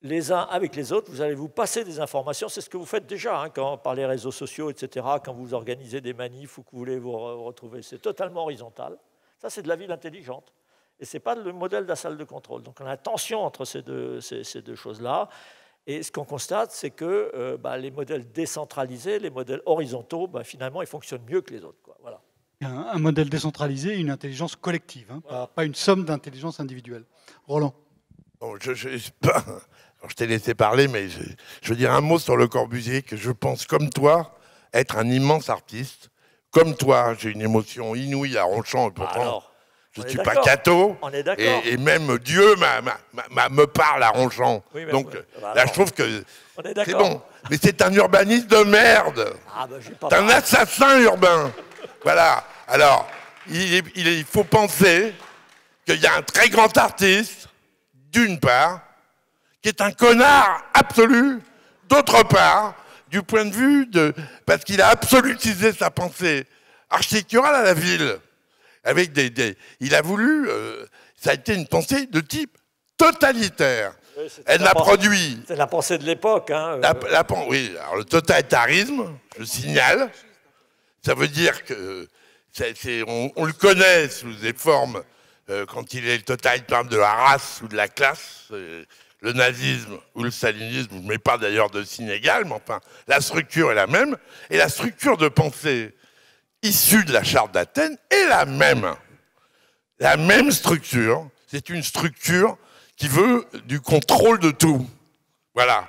les uns avec les autres, vous allez vous passer des informations, c'est ce que vous faites déjà hein, par les réseaux sociaux, etc., quand vous organisez des manifs ou que vous voulez vous retrouver, c'est totalement horizontal. Ça, c'est de la ville intelligente, et ce n'est pas le modèle de la salle de contrôle. Donc on a une tension entre ces deux choses-là. Et ce qu'on constate, c'est que les modèles décentralisés, les modèles horizontaux, finalement, ils fonctionnent mieux que les autre. Quoi. Voilà. Un modèle décentralisé, une intelligence collective, hein, voilà. pas une somme d'intelligence individuelle. Roland. Bon, je t'ai laissé parler, mais je veux dire un mot sur Le Corbusier, que je pense, comme toi, être un immense artiste. Comme toi, j'ai une émotion inouïe à Ronchamp, et pourtant... Je ne suis pas catho, et même Dieu me parle à Ronchamp. Oui, donc là, je trouve que c'est bon. Mais c'est un urbaniste de merde. C'est un assassin urbain. Voilà. Alors, il faut penser qu'il y a un très grand artiste, d'une part, qui est un connard absolu, d'autre part, du point de vue de... Parce qu'il a absolutisé sa pensée architecturale à la ville. Avec il a voulu, ça a été une pensée de type totalitaire. Oui, elle n'a produit. C'est la pensée de l'époque. Hein, oui, alors le totalitarisme, je signale, ça veut dire que on le connaît sous des formes, quand il est le totalitarisme de la race ou de la classe, le nazisme ou le stalinisme, je ne mets pas d'ailleurs de signe égal, mais enfin, la structure est la même, et la structure de pensée issue de la charte d'Athènes est la même. La même structure. C'est une structure qui veut du contrôle de tout. Voilà.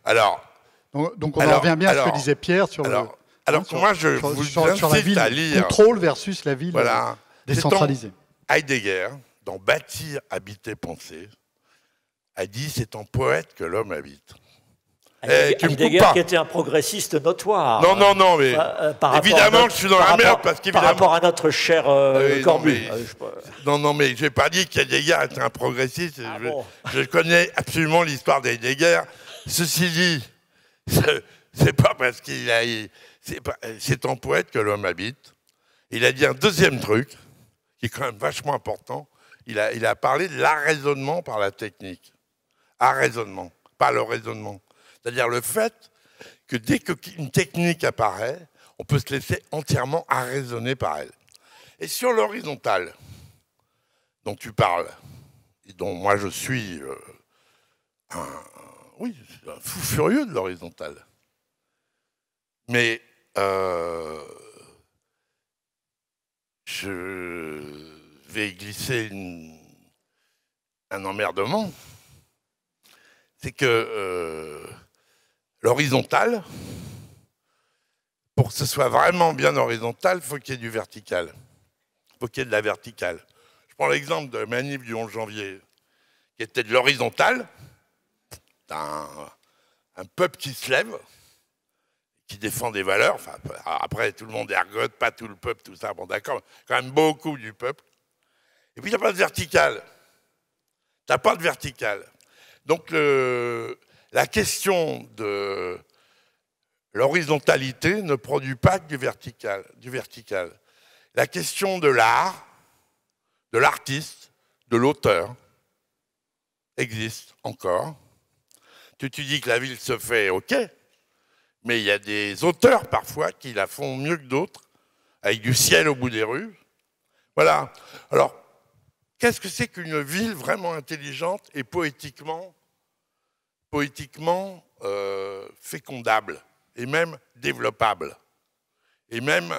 Alors, donc on en revient bien à ce que disait Pierre sur moi, je vous incite à lire. Contrôle versus la ville décentralisée. Heidegger, dans Bâtir, habiter, penser, a dit c'est en poète que l'homme habite. Heidegger qui était un progressiste notoire. Non, mais évidemment, je suis dans la merde parce qu'évidemment... Par rapport à notre cher Corbu. Non, mais je n'ai pas dit qu'Heidegger était un progressiste. Je connais absolument l'histoire d'Heidegger. Ceci dit, c'est pas parce qu'il a... C'est en poète que l'homme habite. Il a dit un deuxième truc, qui est quand même vachement important. Il a parlé de l'arraisonnement par la technique. Arraisonnement, pas le raisonnement. C'est-à-dire le fait que dès qu'une technique apparaît, on peut se laisser entièrement arraisonner par elle. Et sur l'horizontale, dont tu parles, et dont moi je suis un fou furieux de l'horizontale. Mais je vais glisser un emmerdement. C'est que l'horizontal, pour que ce soit vraiment bien horizontal, il faut qu'il y ait du vertical. Il faut qu'il y ait de la verticale. Je prends l'exemple de la manif du 11 janvier, qui était de l'horizontal, d'un peuple qui se lève, qui défend des valeurs. Enfin, après, tout le monde ergote, pas tout le peuple, tout ça. Bon, d'accord, quand même beaucoup du peuple. Et puis, il n'y a pas de vertical. Tu n'as pas de vertical. Donc, la question de l'horizontalité ne produit pas que du vertical. La question de l'art, de l'artiste, de l'auteur existe encore. Tu dis que la ville se fait, ok, mais il y a des auteurs parfois qui la font mieux que d'autres, avec du ciel au bout des rues. Voilà. Alors, qu'est-ce que c'est qu'une ville vraiment intelligente et poétiquement fécondable et même développable? Et même,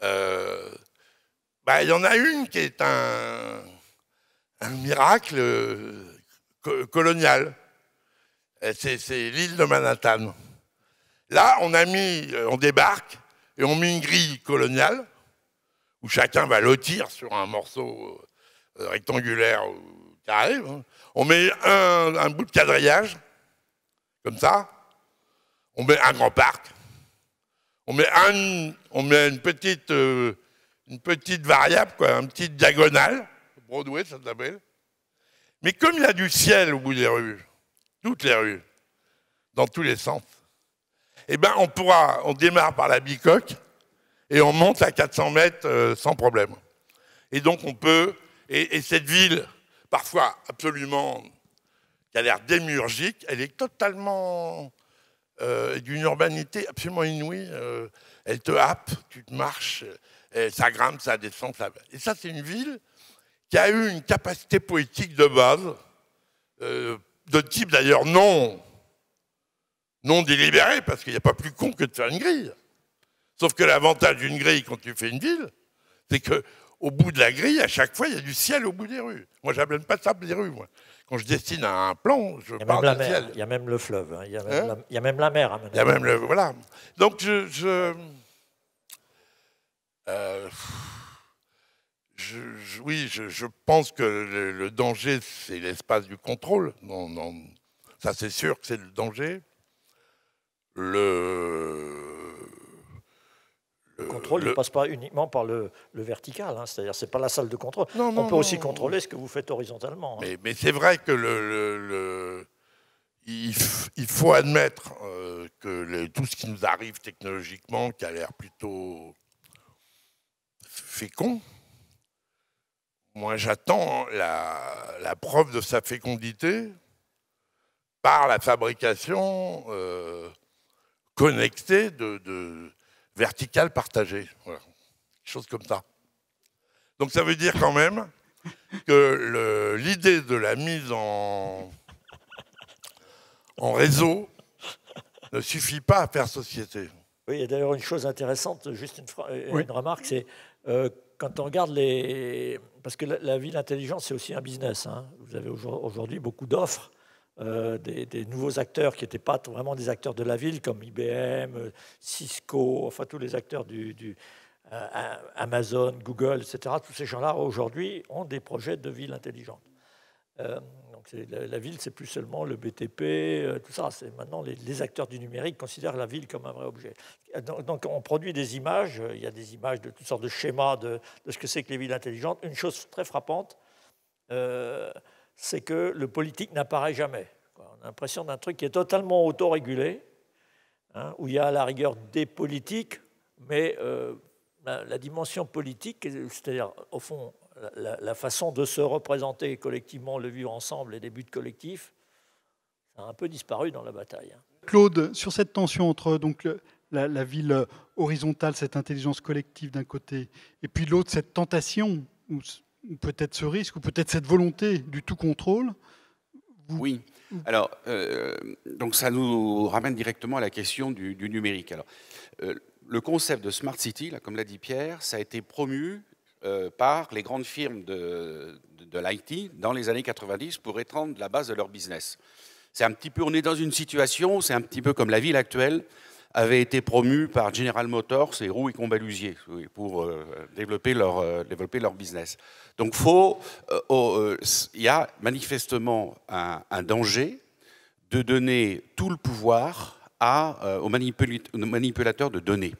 il y en a une qui est un miracle colonial. C'est l'île de Manhattan. Là, on débarque et on met une grille coloniale où chacun va lotir sur un morceau rectangulaire ou carré. On met un bout de quadrillage, comme ça. On met un grand parc. On met une petite variable, quoi, une petite diagonale. Broadway, ça s'appelle. Mais comme il y a du ciel au bout des rues, toutes les rues, dans tous les sens, eh ben on démarre par la bicoque et on monte à 400 mètres sans problème. Et donc on peut, et cette ville, parfois absolument, qui a l'air démiurgique, elle est totalement d'une urbanité absolument inouïe. Elle te happe, tu te marches, ça grimpe, ça descend, ça... Et ça, c'est une ville qui a eu une capacité poétique de base, de type d'ailleurs non délibéré, parce qu'il n'y a pas plus con que de faire une grille. Sauf que l'avantage d'une grille, quand tu fais une ville, c'est qu'au bout de la grille, à chaque fois, il y a du ciel au bout des rues. Moi, je n'appelle pas ça des rues, moi. Quand je destine un plan, je parle du ciel. Il y a même le fleuve, hein. Il y a même la mer. Il y a même le... Voilà. Donc, oui, je pense que le danger, c'est l'espace du contrôle. Non, ça, c'est sûr que c'est le danger. Le contrôle ne passe pas uniquement par le vertical, hein. C'est-à-dire c'est pas la salle de contrôle. On peut aussi contrôler ce que vous faites horizontalement. Hein. Mais c'est vrai que il faut admettre que tout ce qui nous arrive technologiquement, qui a l'air plutôt fécond, moi j'attends la preuve de sa fécondité par la fabrication connectée de verticale partagée. Voilà. Quelque chose comme ça. Donc ça veut dire quand même que l'idée de la mise en réseau ne suffit pas à faire société. Oui, il y a d'ailleurs une chose intéressante, juste une remarque, c'est quand on regarde parce que la ville intelligente, c'est aussi un business. Hein. Vous avez aujourd'hui beaucoup d'offres. Des nouveaux acteurs qui n'étaient pas vraiment des acteurs de la ville, comme IBM, Cisco, enfin tous les acteurs Amazon, Google, etc. Tous ces gens-là, aujourd'hui, ont des projets de ville intelligente. Donc la ville, c'est plus seulement le BTP, tout ça. C'est maintenant les acteurs du numérique considèrent la ville comme un vrai objet. Donc on produit des images, il y a des images de toutes sortes de schémas de ce que c'est que les villes intelligentes. Une chose très frappante, c'est que le politique n'apparaît jamais. On a l'impression d'un truc qui est totalement autorégulé, hein, où il y a à la rigueur des politiques, mais la dimension politique, c'est-à-dire au fond la façon de se représenter collectivement, le vivre ensemble et des buts collectifs, ça a un peu disparu dans la bataille. Hein. Claude, sur cette tension entre donc, la ville horizontale, cette intelligence collective d'un côté, et puis l'autre, cette tentation, ou peut-être ce risque, ou peut-être cette volonté du tout contrôle. Oui. Alors, donc ça nous ramène directement à la question du numérique. Alors, le concept de Smart City, là, comme l'a dit Pierre, ça a été promu par les grandes firmes de l'IT dans les années 90 pour étendre la base de leur business. C'est un petit peu, on est dans une situation, c'est un petit peu comme la ville actuelle avait été promue par General Motors et Roux et Combalusier pour développer leur business. Donc il y a manifestement un danger de donner tout le pouvoir aux manipulateurs de données.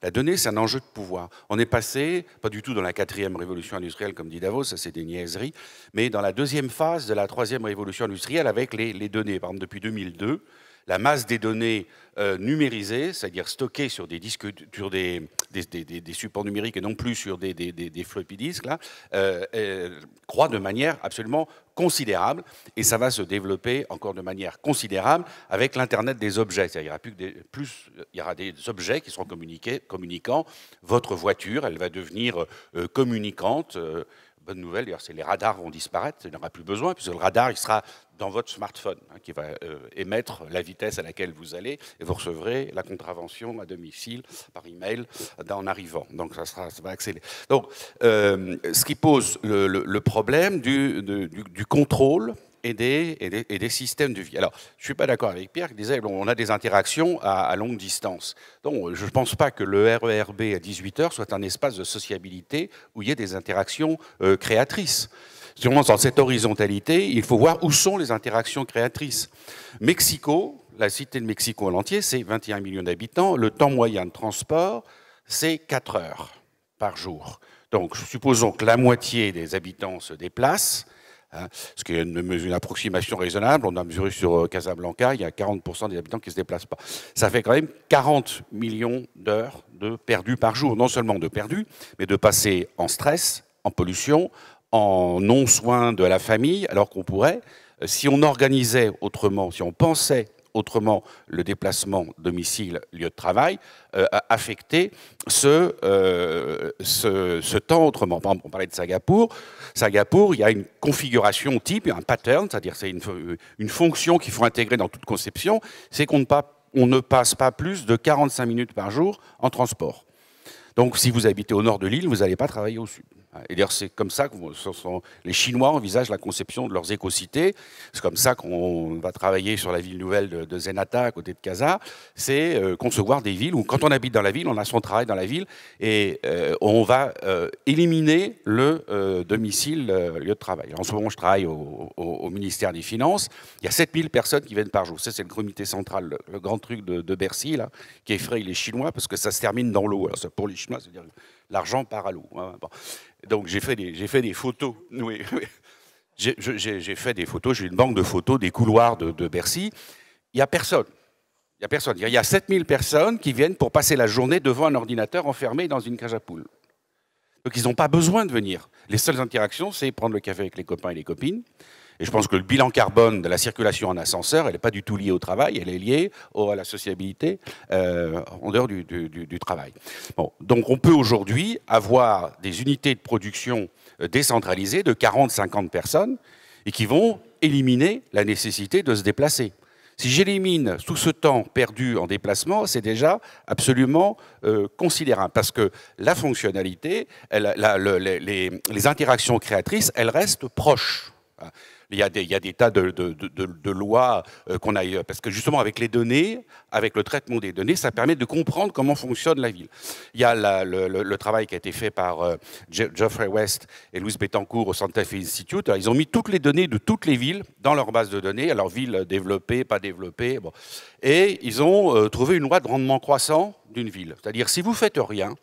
La donnée, c'est un enjeu de pouvoir. On est passé, pas du tout dans la 4e révolution industrielle, comme dit Davos, ça c'est des niaiseries, mais dans la 2e phase de la 3e révolution industrielle avec les données. Par exemple, depuis 2002, la masse des données numérisées, c'est-à-dire stockées sur des disques, sur des supports numériques et non plus sur des floppy disks, là, croît de manière absolument considérable, et ça va se développer encore de manière considérable avec l'Internet des objets. C'est-à-dire il y aura des objets qui seront communicants. Votre voiture, elle va devenir communicante. bonne nouvelle, d'ailleurs, c'est que les radars vont disparaître, il n'y en aura plus besoin, puisque le radar, il sera dans votre smartphone, qui va émettre la vitesse à laquelle vous allez, et vous recevrez la contravention à domicile, par email, en arrivant. Donc ça va accélérer. Donc, ce qui pose le problème du contrôle et des systèmes de vie. Alors, je ne suis pas d'accord avec Pierre qui disait on a des interactions à longue distance. Donc, je ne pense pas que le RERB à 18h soit un espace de sociabilité où il y ait des interactions créatrices. Sûrement, dans cette horizontalité, il faut voir où sont les interactions créatrices. Mexico, la cité de Mexico en entier, c'est 21 millions d'habitants. Le temps moyen de transport, c'est 4 heures par jour. Donc, supposons que la moitié des habitants se déplacent. Ce qui est une approximation raisonnable. On a mesuré sur Casablanca, il y a 40% des habitants qui ne se déplacent pas. Ça fait quand même 40 millions d'heures de perdus par jour. Non seulement de perdus, mais de passer en stress, en pollution, en non-soin de la famille, alors qu'on pourrait, si on organisait autrement, si on pensait autrement le déplacement domicile-lieu de travail, affecter ce temps autrement. Par exemple, on parlait de Singapour. Singapour, il y a une configuration type, un pattern, c'est-à-dire c'est une fonction qu'il faut intégrer dans toute conception, c'est qu'on ne passe pas plus de 45 minutes par jour en transport. Donc si vous habitez au nord de l'île, vous n'allez pas travailler au sud. Et d'ailleurs, c'est comme ça que les Chinois envisagent la conception de leurs éco-cités. C'est comme ça qu'on va travailler sur la ville nouvelle de Zenata, à côté de Casa. C'est concevoir des villes où, quand on habite dans la ville, on a son travail dans la ville et on va éliminer le domicile, lieu de travail. En ce moment, je travaille au ministère des Finances. Il y a 7000 personnes qui viennent par jour. Ça, c'est le comité central, le grand truc de Bercy, là, qui effraie les Chinois parce que ça se termine dans l'eau. Alors, pour les Chinois, c'est-à-dire l'argent part à l'eau. Bon. Donc j'ai fait des photos. Oui, oui. J'ai fait des photos. J'ai une banque de photos des couloirs de Bercy. Il n'y a personne. Il y a personne. Il y a 7000 personnes qui viennent pour passer la journée devant un ordinateur enfermé dans une cage à poules. Donc ils n'ont pas besoin de venir. Les seules interactions, c'est prendre le café avec les copains et les copines. Et je pense que le bilan carbone de la circulation en ascenseur, elle n'est pas du tout liée au travail, elle est liée à la sociabilité en dehors du travail. Bon, donc on peut aujourd'hui avoir des unités de production décentralisées de 40-50 personnes et qui vont éliminer la nécessité de se déplacer. Si j'élimine tout ce temps perdu en déplacement, c'est déjà absolument considérable, parce que la fonctionnalité, les interactions créatrices, elles restent proches. Il y a des tas de lois qu'on a, parce que justement avec les données, avec le traitement des données, ça permet de comprendre comment fonctionne la ville. Il y a le travail qui a été fait par Geoffrey West et Louise Bettencourt au Santa Fe Institute. Alors, ils ont mis toutes les données de toutes les villes dans leur base de données, alors villes développées, pas développées, bon. Et ils ont trouvé une loi de rendement croissant d'une ville. C'est-à-dire si vous faites rien,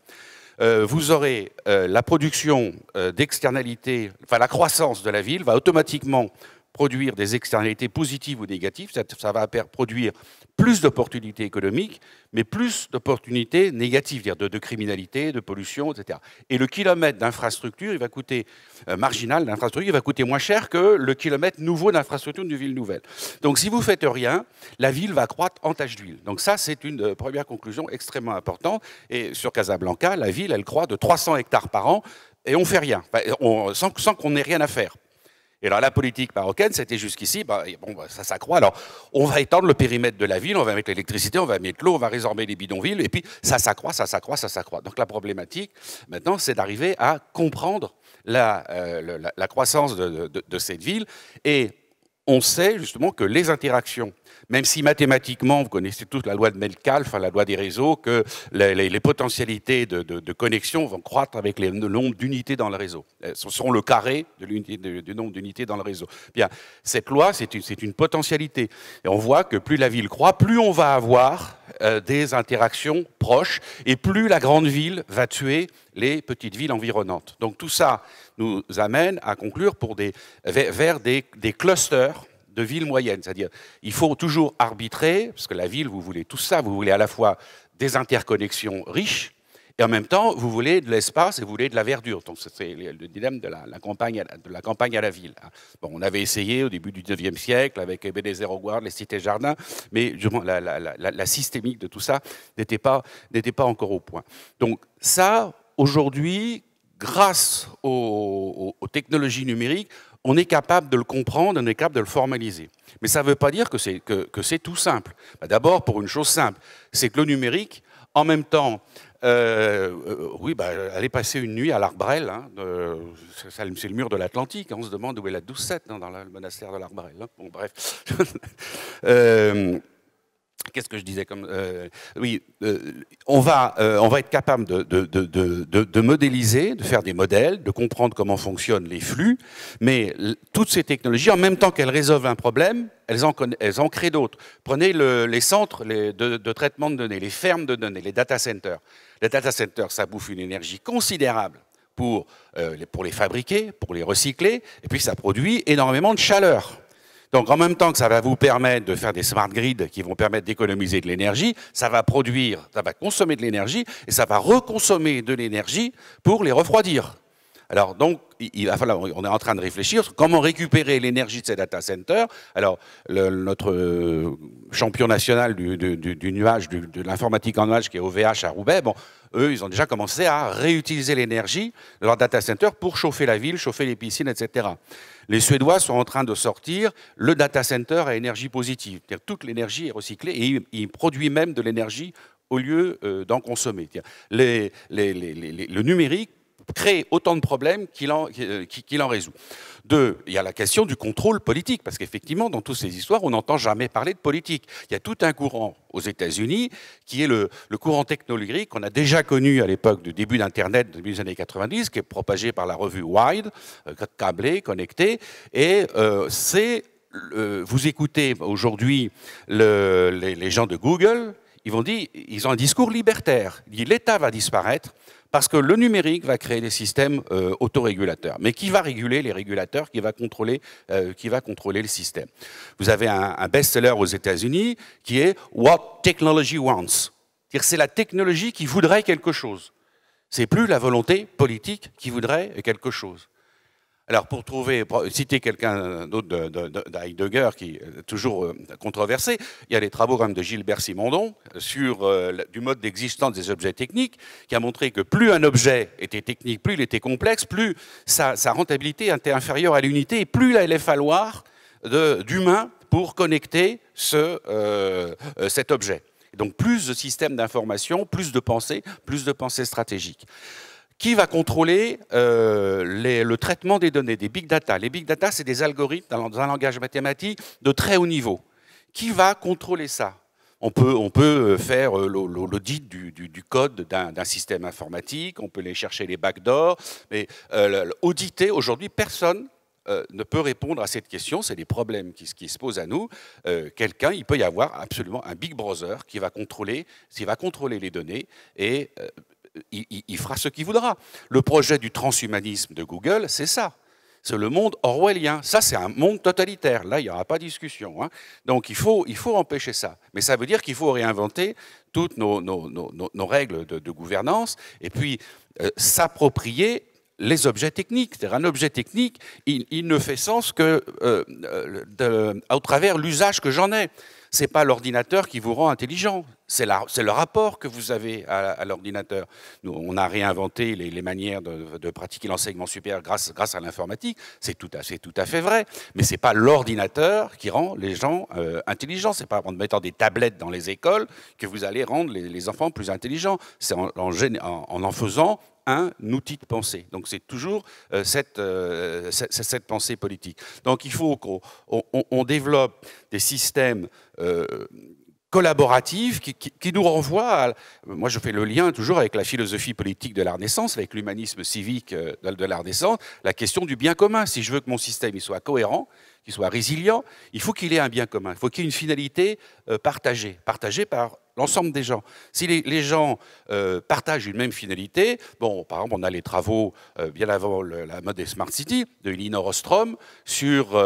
vous aurez la production d'externalités, enfin la croissance de la ville va automatiquement produire des externalités positives ou négatives. Ça va produire plus d'opportunités économiques, mais plus d'opportunités négatives, c'est-à-dire de criminalité, de pollution, etc. Et le kilomètre d'infrastructure, il va coûter marginal d'infrastructure, il va coûter moins cher que le kilomètre nouveau d'infrastructure d'une ville nouvelle. Donc si vous ne faites rien, la ville va croître en tache d'huile. Donc ça, c'est une première conclusion extrêmement importante. Et sur Casablanca, la ville, elle croît de 300 hectares par an et on ne fait rien, sans qu'on n'ait rien à faire. Et alors la politique marocaine, c'était jusqu'ici, ça s'accroît. Alors on va étendre le périmètre de la ville, on va mettre l'électricité, on va mettre l'eau, on va résorber les bidonvilles, et puis ça s'accroît, ça s'accroît, ça s'accroît. Donc la problématique, maintenant, c'est d'arriver à comprendre la croissance de cette ville. Et on sait justement que les interactions, même si mathématiquement, vous connaissez tous la loi de Metcalfe, enfin, la loi des réseaux, que les potentialités de connexion vont croître avec le nombre d'unités dans le réseau. Ce seront le carré du nombre d'unités dans le réseau. Bien, cette loi, c'est une potentialité. Et on voit que plus la ville croît, plus on va avoir des interactions proches, et plus la grande ville va tuer les petites villes environnantes. Donc tout ça nous amène à conclure vers des clusters de villes moyennes. C'est-à-dire, il faut toujours arbitrer, parce que la ville, vous voulez tout ça, vous voulez à la fois des interconnexions riches, et en même temps, vous voulez de l'espace et vous voulez de la verdure. Donc c'est le dilemme de la campagne à la ville. Bon, on avait essayé au début du IXe siècle avec Ebenezer Howard, les cités-jardins, mais la systémique de tout ça n'était pas encore au point. Donc ça, aujourd'hui, grâce aux technologies numériques, on est capable de le comprendre, on est capable de le formaliser. Mais ça ne veut pas dire que c'est tout simple. D'abord, pour une chose simple, c'est que le numérique, en même temps, aller passer une nuit à l'Arc-Brel, hein, c'est le mur de l'Atlantique, hein, on se demande où est la 12-7 dans le monastère de l'Arc-Brel. Hein. Bon, bref. Qu'est-ce que je disais comme on va être capable de modéliser, de faire des modèles, de comprendre comment fonctionnent les flux, mais toutes ces technologies, en même temps qu'elles résolvent un problème, elles en créent d'autres. Prenez les centres de traitement de données, les fermes de données, les data centers. Les data centers, ça bouffe une énergie considérable pour les fabriquer, pour les recycler, et puis ça produit énormément de chaleur. Donc, en même temps que ça va vous permettre de faire des smart grids qui vont permettre d'économiser de l'énergie, ça va consommer de l'énergie et ça va reconsommer de l'énergie pour les refroidir. Alors, donc, il va falloir, on est en train de réfléchir sur comment récupérer l'énergie de ces data centers. Alors, notre champion national du nuage, de l'informatique en nuage, qui est OVH à Roubaix, bon, eux, ils ont déjà commencé à réutiliser l'énergie de leur data center pour chauffer la ville, chauffer les piscines, etc. Les Suédois sont en train de sortir le data center à énergie positive. C'est-à-dire toute l'énergie est recyclée et ils produisent même de l'énergie au lieu d'en consommer. Le numérique crée autant de problèmes qu'il en résout. Deux, il y a la question du contrôle politique, parce qu'effectivement, dans toutes ces histoires, on n'entend jamais parler de politique. Il y a tout un courant aux États-Unis qui est le courant technologique qu'on a déjà connu à l'époque du début d'Internet, début des années 90, qui est propagé par la revue Wired, câblé, connecté, et vous écoutez aujourd'hui les gens de Google, ils ont un discours libertaire. Ils disent l'État va disparaître, parce que le numérique va créer des systèmes autorégulateurs. Mais qui va réguler les régulateurs, qui va contrôler le système? Vous avez un best-seller aux États-Unis qui est « What Technology Wants ». C'est la technologie qui voudrait quelque chose. C'est plus la volonté politique qui voudrait quelque chose. Alors, pour citer quelqu'un d'autre d'Heidegger, qui est toujours controversé, il y a les travaux quand même de Gilbert Simondon sur du mode d'existence des objets techniques, qui a montré que plus un objet était technique, plus il était complexe, plus sa rentabilité était inférieure à l'unité, et plus il allait falloir d'humains pour connecter cet objet. Et donc, plus de systèmes d'information, plus de pensée stratégique. Qui va contrôler le traitement des données, des big data? Les big data, c'est des algorithmes dans un langage mathématique de très haut niveau. Qui va contrôler ça? On peut faire l'audit du code d'un système informatique, on peut aller chercher les backdoors, mais auditer, aujourd'hui, personne ne peut répondre à cette question. C'est des problèmes qui se posent à nous. Il peut y avoir absolument un big brother qui va contrôler les données et il fera ce qu'il voudra. Le projet du transhumanisme de Google, c'est ça. C'est le monde orwellien. Ça, c'est un monde totalitaire. Là, il n'y aura pas de discussion. Hein. Donc, il faut empêcher ça. Mais ça veut dire qu'il faut réinventer toutes nos règles de gouvernance et puis s'approprier les objets techniques. C'est-à-dire un objet technique, il ne fait sens que au travers l'usage que j'en ai. Ce n'est pas l'ordinateur qui vous rend intelligent, c'est le rapport que vous avez à l'ordinateur. On a réinventé les manières de pratiquer l'enseignement supérieur grâce à l'informatique, c'est tout à fait vrai, mais ce n'est pas l'ordinateur qui rend les gens intelligents, ce n'est pas en mettant des tablettes dans les écoles que vous allez rendre les enfants plus intelligents, c'est en faisant un outil de pensée. Donc c'est toujours cette pensée politique. Donc il faut qu'on développe des systèmes collaboratifs qui nous renvoient à... Moi je fais le lien toujours avec la philosophie politique de la Renaissance, avec l'humanisme civique de la Renaissance, la question du bien commun. Si je veux que mon système il soit cohérent, qu'il soit résilient, il faut qu'il ait un bien commun, il faut qu'il y ait une finalité partagée par l'ensemble des gens. Si les gens partagent une même finalité, bon, par exemple, on a les travaux bien avant la mode des Smart Cities de Elinor Ostrom sur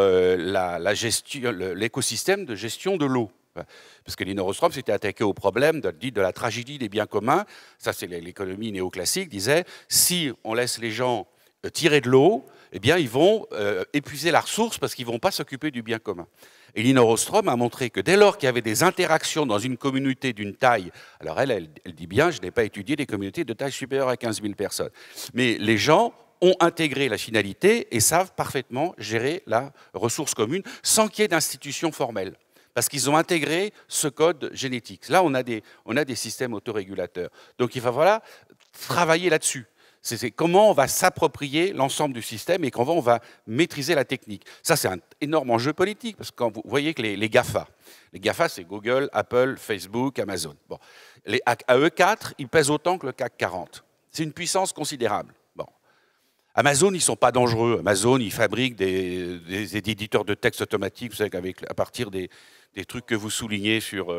l'écosystème de gestion de l'eau. Parce que Elinor Ostrom s'était attaqué au problème de la tragédie des biens communs. Ça, c'est l'économie néoclassique, disait, si on laisse les gens tirer de l'eau, eh bien, ils vont épuiser la ressource parce qu'ils ne vont pas s'occuper du bien commun. Et Elinor Ostrom a montré que dès lors qu'il y avait des interactions dans une communauté d'une taille, alors elle dit bien, je n'ai pas étudié des communautés de taille supérieure à 15 000 personnes, mais les gens ont intégré la finalité et savent parfaitement gérer la ressource commune sans qu'il y ait d'institution formelle. Parce qu'ils ont intégré ce code génétique. Là, on a des systèmes autorégulateurs. Donc il va falloir travailler là-dessus. C'est comment on va s'approprier l'ensemble du système et comment on va maîtriser la technique. Ça, c'est un énorme enjeu politique, parce que quand vous voyez que les GAFA, c'est Google, Apple, Facebook, Amazon. Bon. À eux 4, ils pèsent autant que le CAC 40. C'est une puissance considérable. Bon. Amazon, ils ne sont pas dangereux. Amazon, ils fabriquent des éditeurs de texte automatiques, vous savez, à partir des trucs que vous soulignez sur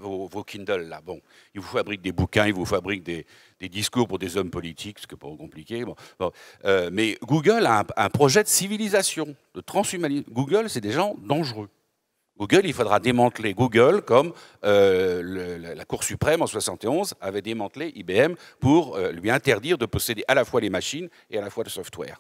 vos Kindle. Là. Bon, ils vous fabriquent des bouquins, ils vous fabriquent des discours pour des hommes politiques, ce qui n'est pas compliqué. Bon. Mais Google a un projet de civilisation, de transhumanisme. Google, c'est des gens dangereux. Google, il faudra démanteler Google comme la Cour suprême en 1971 avait démantelé IBM pour lui interdire de posséder à la fois les machines et à la fois le software.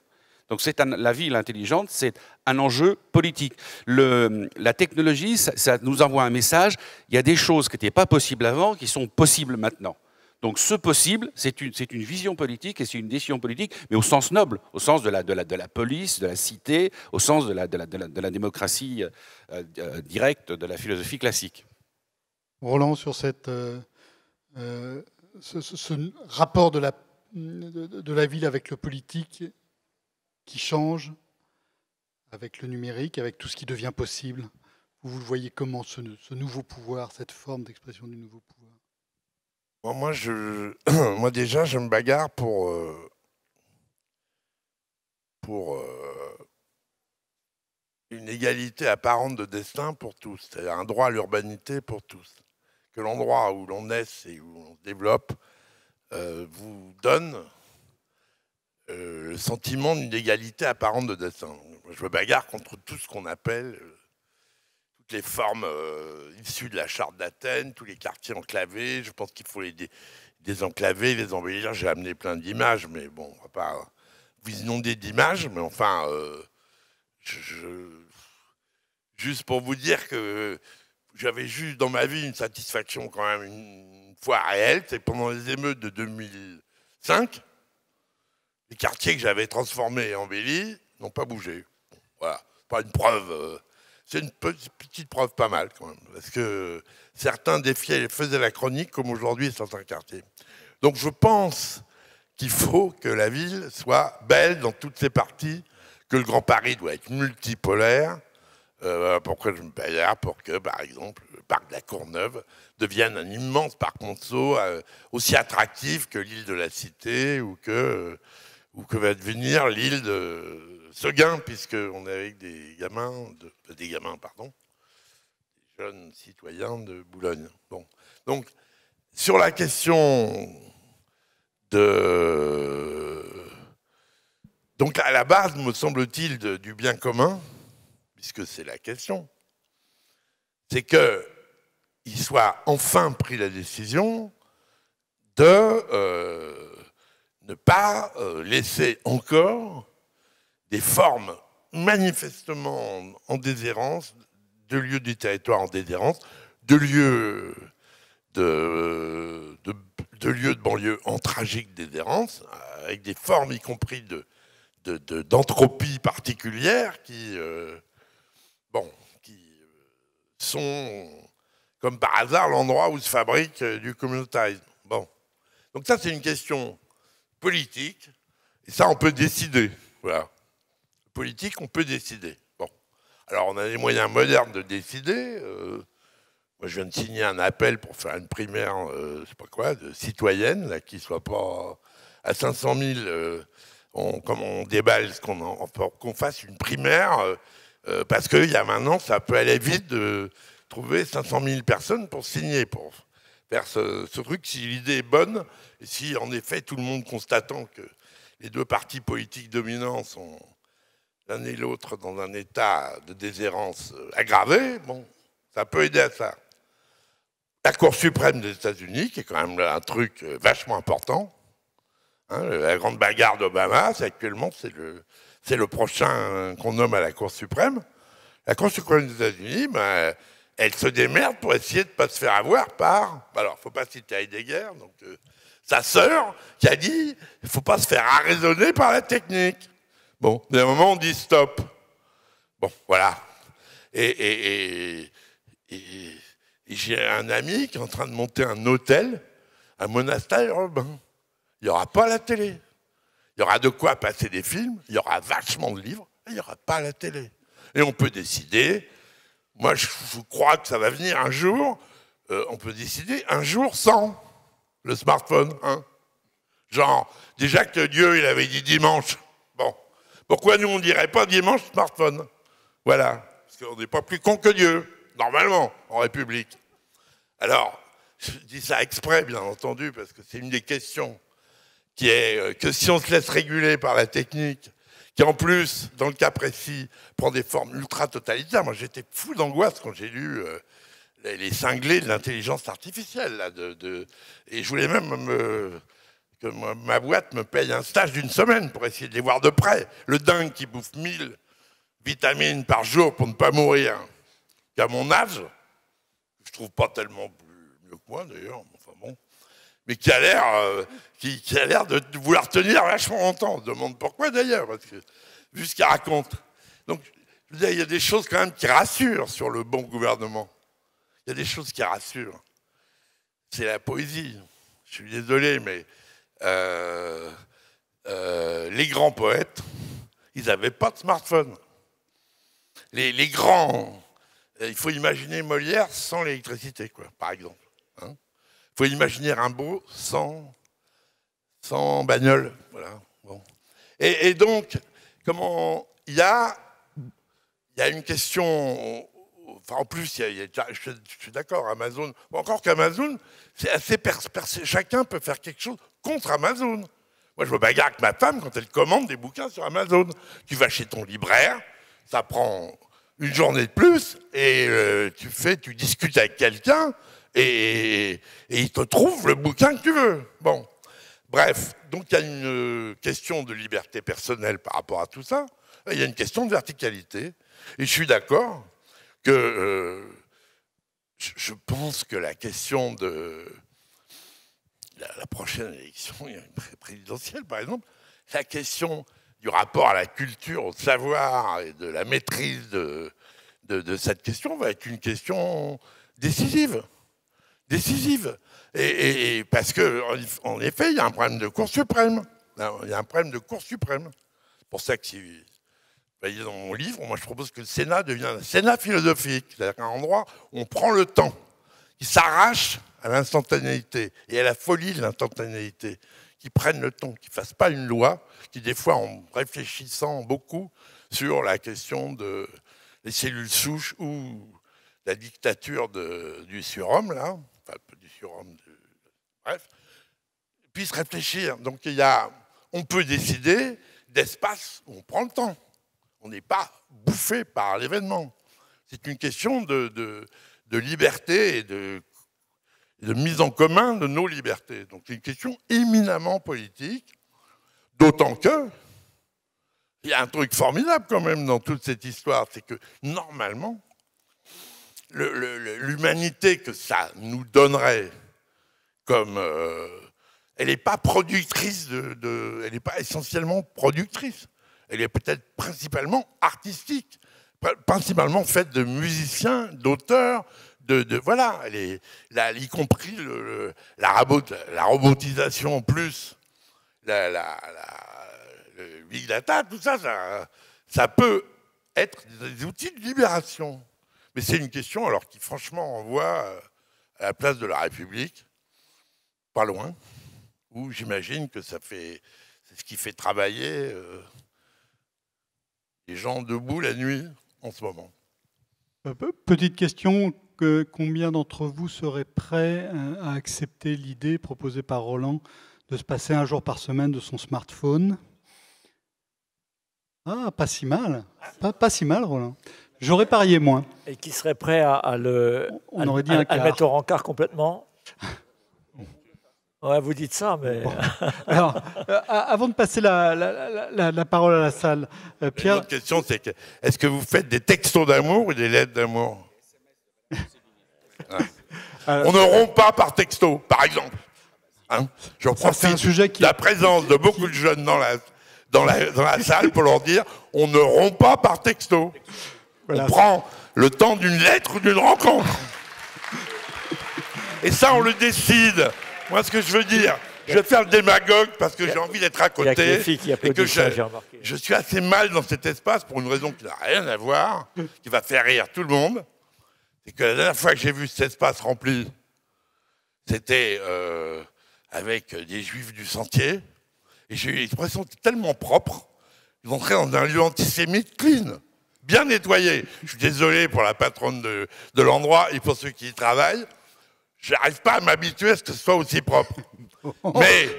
Donc la ville intelligente, c'est un enjeu politique. La technologie, ça nous envoie un message. Il y a des choses qui n'étaient pas possibles avant, qui sont possibles maintenant. Donc ce possible, c'est une vision politique et c'est une décision politique, mais au sens noble, au sens de la police, de la cité, au sens de la démocratie directe, de la philosophie classique. Roland, sur ce rapport de la ville avec le politique qui change avec le numérique, avec tout ce qui devient possible, vous le voyez comment, ce nouveau pouvoir, cette forme d'expression du nouveau pouvoir? Moi déjà, je me bagarre pour une égalité apparente de destin pour tous, c'est-à-dire un droit à l'urbanité pour tous. Que l'endroit où l'on naisse et où on se développe vous donne le sentiment d'une égalité apparente de destin. Je me bagarre contre tout ce qu'on appelle toutes les formes issues de la charte d'Athènes, tous les quartiers enclavés. Je pense qu'il faut les désenclaver, les embellir. J'ai amené plein d'images, mais bon, on ne va pas vous inonder d'images. Mais enfin, juste pour vous dire que j'avais juste dans ma vie une satisfaction quand même une fois réelle, c'est pendant les émeutes de 2005, les quartiers que j'avais transformés et embellis n'ont pas bougé. Voilà, pas une preuve. C'est une petite preuve pas mal quand même, parce que certains défiaient, faisaient la chronique comme aujourd'hui certains quartiers. Donc je pense qu'il faut que la ville soit belle dans toutes ses parties, que le Grand Paris doit être multipolaire. Pourquoi je me bagarre pour que, par exemple, le parc de la Courneuve devienne un immense parc monceau aussi attractif que l'île de la Cité ou que va devenir l'île de Seguin, puisqu'on est avec des jeunes citoyens de Boulogne. Bon. Donc, sur la question donc, à la base, me semble-t-il, du bien commun, puisque c'est la question, c'est qu'il soit enfin pris la décision de ne pas laisser encore des formes manifestement en déshérence, de lieux du territoire en déshérence, de lieux de banlieue en tragique déshérence, avec des formes y compris d'entropie particulière qui sont, comme par hasard, l'endroit où se fabrique du communautarisme. Bon. Donc ça, c'est une question politique, et ça, on peut décider. Voilà. Politique, on peut décider. Bon. Alors, on a les moyens modernes de décider. Moi, je viens de signer un appel pour faire une primaire, je sais pas quoi, de citoyenne, là, qui soit pas à 500 000, comme on déballe, qu'on fasse une primaire, parce qu'il y a maintenant, ça peut aller vite de trouver 500 000 personnes pour signer, pour faire ce truc, si l'idée est bonne, et si en effet tout le monde constatant que les deux partis politiques dominants sont l'un et l'autre dans un état de déshérence aggravé, bon, ça peut aider à ça. La Cour suprême des États-Unis, qui est quand même un truc vachement important, hein, la grande bagarre d'Obama, actuellement c'est le prochain qu'on nomme à la Cour suprême. La Cour suprême des États-Unis, ben, elle se démerde pour essayer de ne pas se faire avoir par... Alors, il ne faut pas citer Heidegger, donc sa sœur, qui a dit il ne faut pas se faire arraisonner par la technique. Bon, d'un moment, on dit stop. Bon, voilà. Et j'ai un ami qui est en train de monter un hôtel, un monastère urbain. Il n'y aura pas la télé. Il y aura de quoi passer des films, il y aura vachement de livres, et il n'y aura pas la télé. Et on peut décider, moi je crois que ça va venir un jour, on peut décider un jour sans le smartphone. Hein. Genre, déjà que Dieu il avait dit dimanche, bon, pourquoi nous on ne dirait pas dimanche smartphone? Voilà, parce qu'on n'est pas plus con que Dieu, normalement, en République. Alors, je dis ça exprès, bien entendu, parce que c'est une des questions qui est que si on se laisse réguler par la technique, qui en plus, dans le cas précis, prend des formes ultra totalitaires. Moi, j'étais fou d'angoisse quand j'ai lu les cinglés de l'intelligence artificielle. Là, et je voulais même que ma boîte me paye un stage d'1 semaine pour essayer de les voir de près. Le dingue qui bouffe 1000 vitamines par jour pour ne pas mourir, qu'à mon âge, je trouve pas tellement mieux que moi d'ailleurs, enfin bon, mais qui a l'air de vouloir tenir vachement longtemps. On se demande pourquoi d'ailleurs, parce que vu ce qu'il raconte. Donc, je veux dire, il y a des choses quand même qui rassurent sur le bon gouvernement. Il y a des choses qui rassurent. C'est la poésie. Je suis désolé, mais les grands poètes, ils n'avaient pas de smartphone. Les grands, il faut imaginer Molière sans l'électricité, quoi, par exemple. Hein. Il faut imaginer Rimbaud sans bagnole. Voilà. Bon. Et donc, comment il y a une question. Enfin, en plus, je suis d'accord, Amazon. Bon, encore qu'Amazon, c'est assez chacun peut faire quelque chose contre Amazon. Moi, je me bagarre avec ma femme quand elle commande des bouquins sur Amazon. Tu vas chez ton libraire, ça prend une journée de plus, et tu discutes avec quelqu'un. Et il te trouve le bouquin que tu veux. Bon, bref, donc il y a une question de liberté personnelle par rapport à tout ça. Il y a une question de verticalité. Et je suis d'accord que je pense que la question de la prochaine élection présidentielle, par exemple, la question du rapport à la culture, au savoir et de la maîtrise de cette question va être une question décisive. Et parce qu'en effet, il y a un problème de Cour suprême. Il y a un problème de Cour suprême. C'est pour ça que, si vous voyez dans mon livre, moi je propose que le Sénat devienne un Sénat philosophique. C'est-à-dire un endroit où on prend le temps, qui s'arrache à l'instantanéité et à la folie de l'instantanéité, qui prenne le temps, qui ne fasse pas une loi, qui des fois, en réfléchissant beaucoup sur la question des cellules souches ou la dictature du surhomme, là, enfin, du surhomme, bref, puisse réfléchir. Donc, on peut décider d'espace où on prend le temps. On n'est pas bouffé par l'événement. C'est une question de liberté et de mise en commun de nos libertés. Donc, c'est une question éminemment politique, d'autant que il y a un truc formidable quand même dans toute cette histoire, c'est que normalement, l'humanité que ça nous donnerait comme... elle n'est pas productrice elle n'est pas essentiellement productrice. Elle est peut-être principalement artistique, principalement faite de musiciens, d'auteurs, voilà, y compris la robotisation en plus, le big data, tout ça, ça peut être des outils de libération. Mais c'est une question alors qui franchement envoie à la place de la République, pas loin, où j'imagine que c'est ce qui fait travailler les gens debout la nuit en ce moment. Petite question, combien d'entre vous seraient prêts à accepter l'idée proposée par Roland de se passer un jour par semaine de son smartphone? Ah, pas si mal. Pas si mal, Roland. J'aurais parié moins. Et qui serait prêt à le mettre au rencard complètement? Ouais, vous dites ça, mais... Bon. Alors, avant de passer la parole à la salle, Pierre... L'autre question, c'est est-ce que vous faites des textos d'amour ou des lettres d'amour? On ne rompt pas par texto, par exemple. Hein, je profite de la présence de beaucoup de jeunes dans la salle pour leur dire on ne rompt pas par texto. Voilà. On prend le temps d'une lettre ou d'une rencontre. Et ça, on le décide. Moi, ce que je veux dire, je vais faire le démagogue parce que j'ai envie d'être à côté. Et que je suis assez mal dans cet espace pour une raison qui n'a rien à voir, qui va faire rire tout le monde. C'est que la dernière fois que j'ai vu cet espace rempli, c'était avec des juifs du Sentier. Et j'ai eu l'impression tellement propre. Ils entraient dans un lieu antisémite clean, bien nettoyé. Je suis désolé pour la patronne de l'endroit et pour ceux qui y travaillent. Je n'arrive pas à m'habituer à ce que ce soit aussi propre. Mais,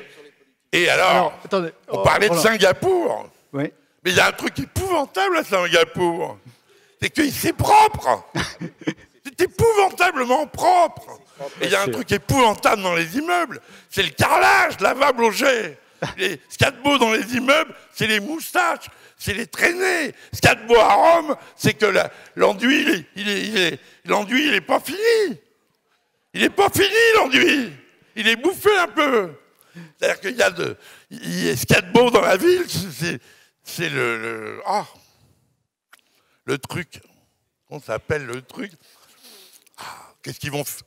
et alors attendez, on parlait de Singapour. Oui. Mais il y a un truc épouvantable à Singapour. C'est que c'est propre. C'est épouvantablement propre. Et il y a un truc épouvantable dans les immeubles. C'est le carrelage, lavable au jet. Ce qu'il y a de beau dans les immeubles, c'est les moustaches, c'est les traînées. Ce qu'il y a de beau à Rome, c'est que l'enduit, l'enduit, il n'est pas fini. Il n'est pas fini, l'enduit. Il est bouffé un peu. C'est-à-dire qu'il y a ce qu'il y a de beau dans la ville, c'est le truc. On s'appelle le truc. Qu'est-ce qu'ils vont faire?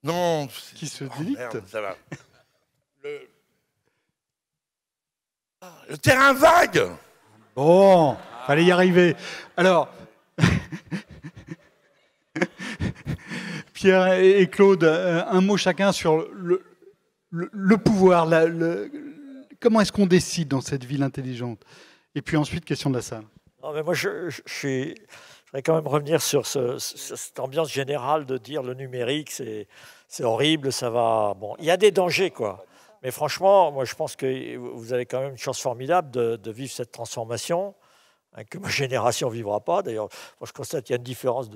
Non. Qui se délite. Merde, ça va. Le terrain vague. Bon, fallait y arriver. Alors, Pierre et Claude, un mot chacun sur le pouvoir. Comment est-ce qu'on décide dans cette ville intelligente? Et puis ensuite, question de la salle. Non, mais moi, je voudrais quand même revenir sur cette ambiance générale de dire le numérique, c'est horrible, ça va... Bon, il y a des dangers, quoi. Mais franchement, moi, je pense que vous avez quand même une chance formidable de vivre cette transformation, hein, que ma génération ne vivra pas. D'ailleurs, moi, je constate qu'il y a une différence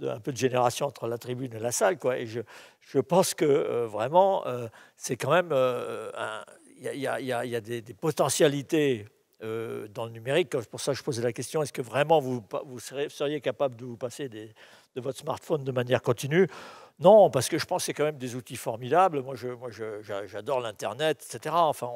un peu de génération entre la tribune et la salle, quoi. Et je pense que vraiment, c'est quand même... Il y a des potentialités dans le numérique. C'est pour ça que je posais la question, est-ce que vraiment vous seriez capable de vous passer de votre smartphone de manière continue? Non, parce que je pense que c'est quand même des outils formidables. Moi, j'adore l'Internet, etc. Enfin,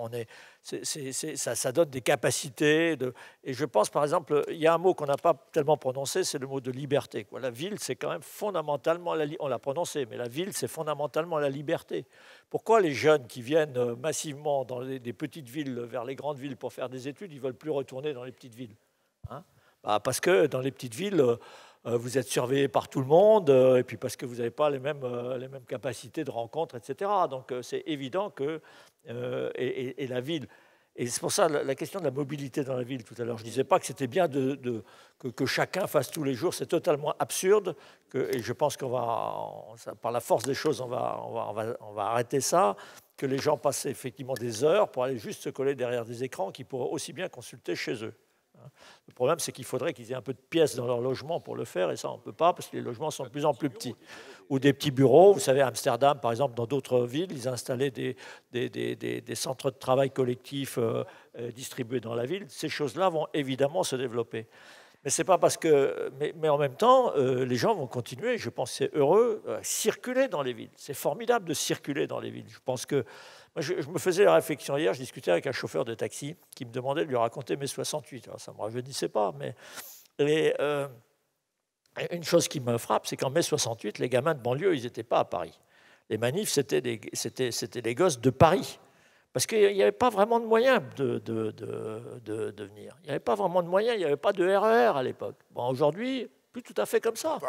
ça donne des capacités. Et je pense, par exemple, il y a un mot qu'on n'a pas tellement prononcé, c'est le mot de liberté. La ville, c'est quand même fondamentalement... On l'a prononcé, mais la ville, c'est fondamentalement la liberté. Pourquoi les jeunes qui viennent massivement dans des petites villes vers les grandes villes pour faire des études, ils ne veulent plus retourner dans les petites villes, hein? Parce que dans les petites villes... vous êtes surveillé par tout le monde, et puis parce que vous n'avez pas les mêmes capacités de rencontre, etc. Donc c'est évident que... et la ville... Et c'est pour ça la question de la mobilité dans la ville tout à l'heure. Je ne disais pas que c'était bien que chacun fasse tous les jours. C'est totalement absurde. Et je pense qu'on va, par la force des choses, on va arrêter ça. Que les gens passent effectivement des heures pour aller juste se coller derrière des écrans qu'ils pourraient aussi bien consulter chez eux. Le problème, c'est qu'il faudrait qu'ils aient un peu de pièces dans leur logement pour le faire, et ça, on ne peut pas, parce que les logements sont de plus en plus petits. Ou des petits bureaux. Vous savez, à Amsterdam, par exemple, dans d'autres villes, ils ont installé des centres de travail collectifs distribués dans la ville. Ces choses-là vont évidemment se développer. Mais c'est pas parce que... Mais en même temps, les gens vont continuer, je pense que c'est heureux, circuler dans les villes. C'est formidable de circuler dans les villes. Je pense que... Moi, je me faisais la réflexion hier, je discutais avec un chauffeur de taxi qui me demandait de lui raconter mai 68. Alors, ça ne me rajeunissait pas, mais... une chose qui me frappe, c'est qu'en mai 68, les gamins de banlieue, ils n'étaient pas à Paris. Les manifs, c'était les gosses de Paris. Parce qu'il n'y avait pas vraiment de moyens de venir. Il n'y avait pas vraiment de moyens, il n'y avait pas de RER à l'époque. Bon, aujourd'hui... plus tout à fait comme ça. Enfin,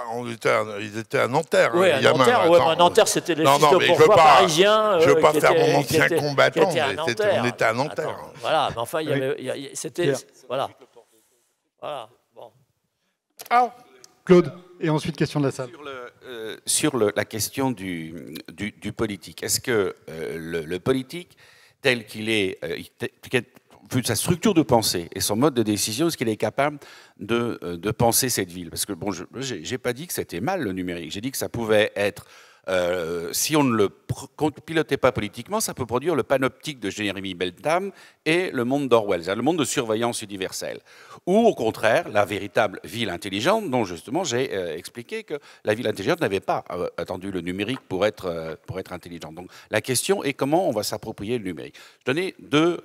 ils étaient à Nanterre. Oui, à Nanterre, à Nanterre, c'était les fils de bourgeois parisiens. Je ne veux pas faire mon ancien combattant, mais on était à Nanterre. Attends, voilà, mais enfin, c'était... Voilà. Voilà, bon. Claude, et ensuite question de la salle. Sur la question du politique, est-ce que le politique, tel qu'il est... vu sa structure de pensée et son mode de décision, est-ce qu'il est capable de penser cette ville? Parce que bon, j'ai pas dit que c'était mal le numérique, j'ai dit que ça pouvait être si on ne le pilotait pas politiquement, ça peut produire le panoptique de Jeremy Bentham et le monde d'Orwell, c'est-à-dire le monde de surveillance universelle. Ou au contraire, la véritable ville intelligente, dont justement j'ai expliqué que la ville intelligente n'avait pas attendu le numérique pour être intelligente. Donc la question est comment on va s'approprier le numérique. Je vais donner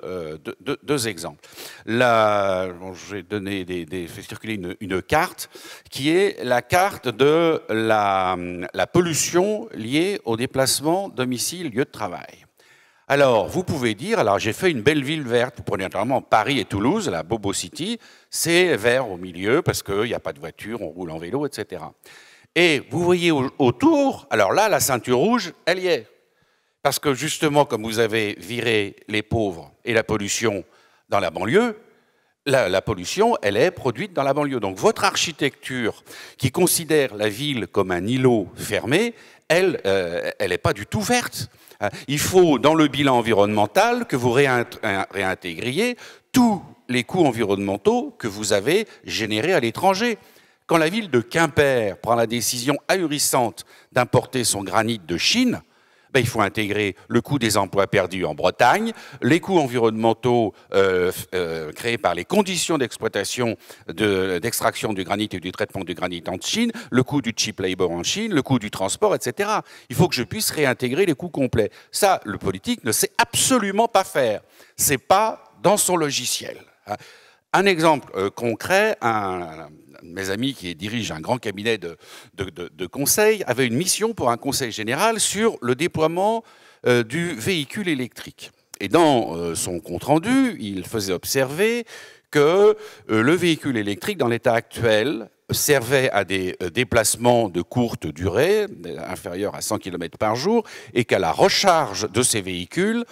deux exemples. Là, je vais faire circuler une carte qui est la carte de la pollution liée au déplacement domicile, lieu de travail. Alors, vous pouvez dire, alors j'ai fait une belle ville verte, vous prenez notamment Paris et Toulouse, la Bobo City, c'est vert au milieu parce qu'il n'y a pas de voiture, on roule en vélo, etc. Et vous voyez autour, alors là, la ceinture rouge, elle y est. Parce que justement, comme vous avez viré les pauvres et la pollution dans la banlieue, la pollution, elle est produite dans la banlieue. Donc votre architecture qui considère la ville comme un îlot fermé, elle n'est pas du tout verte. Il faut, dans le bilan environnemental, que vous réintégriez tous les coûts environnementaux que vous avez générés à l'étranger. Quand la ville de Quimper prend la décision ahurissante d'importer son granit de Chine, il faut intégrer le coût des emplois perdus en Bretagne, les coûts environnementaux créés par les conditions d'exploitation, d'extraction du granit et du traitement du granit en Chine, le coût du cheap labor en Chine, le coût du transport, etc. Il faut que je puisse réintégrer les coûts complets. Ça, le politique ne sait absolument pas faire. Ce n'est pas dans son logiciel. Un exemple concret, un de mes amis qui dirige un grand cabinet de conseil avait une mission pour un conseil général sur le déploiement du véhicule électrique. Et dans son compte-rendu, il faisait observer que le véhicule électrique, dans l'état actuel, servait à des déplacements de courte durée, inférieurs à 100 km par jour, et qu'à la recharge de ces véhicules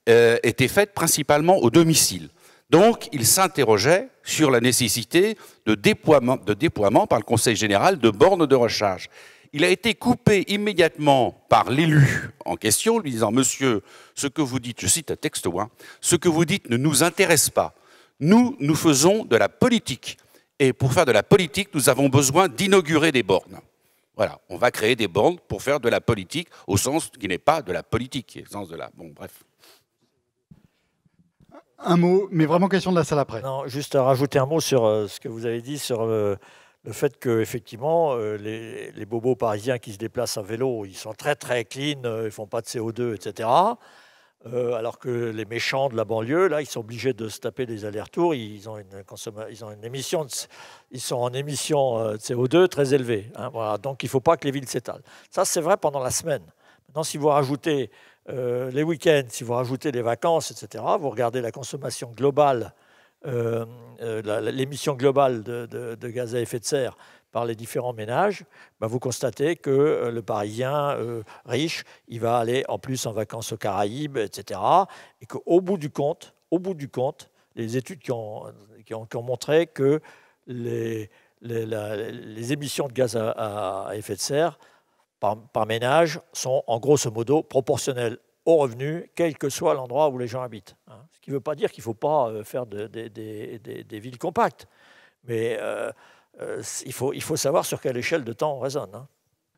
était faite principalement au domicile. Donc, il s'interrogeait sur la nécessité de déploiement par le Conseil général de bornes de recharge. Il a été coupé immédiatement par l'élu en question, lui disant « Monsieur, ce que vous dites, je cite un texte, ce que vous dites ne nous intéresse pas. Nous faisons de la politique. Et pour faire de la politique, nous avons besoin d'inaugurer des bornes. » Voilà, on va créer des bornes pour faire de la politique au sens qui n'est pas de la politique, qui est le sens de la... Bon, bref. Un mot, mais vraiment question de la salle après. Non, juste à rajouter un mot sur ce que vous avez dit sur le fait que effectivement les bobos parisiens qui se déplacent à vélo, ils sont très très clean, ils font pas de CO2, etc. Alors que les méchants de la banlieue, là, ils sont obligés de se taper des allers-retours. Ils sont en émission de CO2 très élevée. Hein, voilà. Donc il ne faut pas que les villes s'étalent. Ça, c'est vrai pendant la semaine. Maintenant, si vous rajoutez les week-ends, si vous rajoutez les vacances, etc., vous regardez la consommation globale, l'émission globale de gaz à effet de serre par les différents ménages, vous constatez que le Parisien riche, il va aller en plus en vacances aux Caraïbes, etc., et qu'au bout du compte, les études qui ont montré que les émissions de gaz à effet de serre par ménage sont en grosso modo proportionnels aux revenus, quel que soit l'endroit où les gens habitent. Ce qui ne veut pas dire qu'il ne faut pas faire des villes compactes, mais il faut savoir sur quelle échelle de temps on raisonne.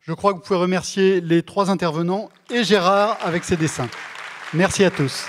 Je crois que vous pouvez remercier les trois intervenants et Gérard avec ses dessins. Merci à tous.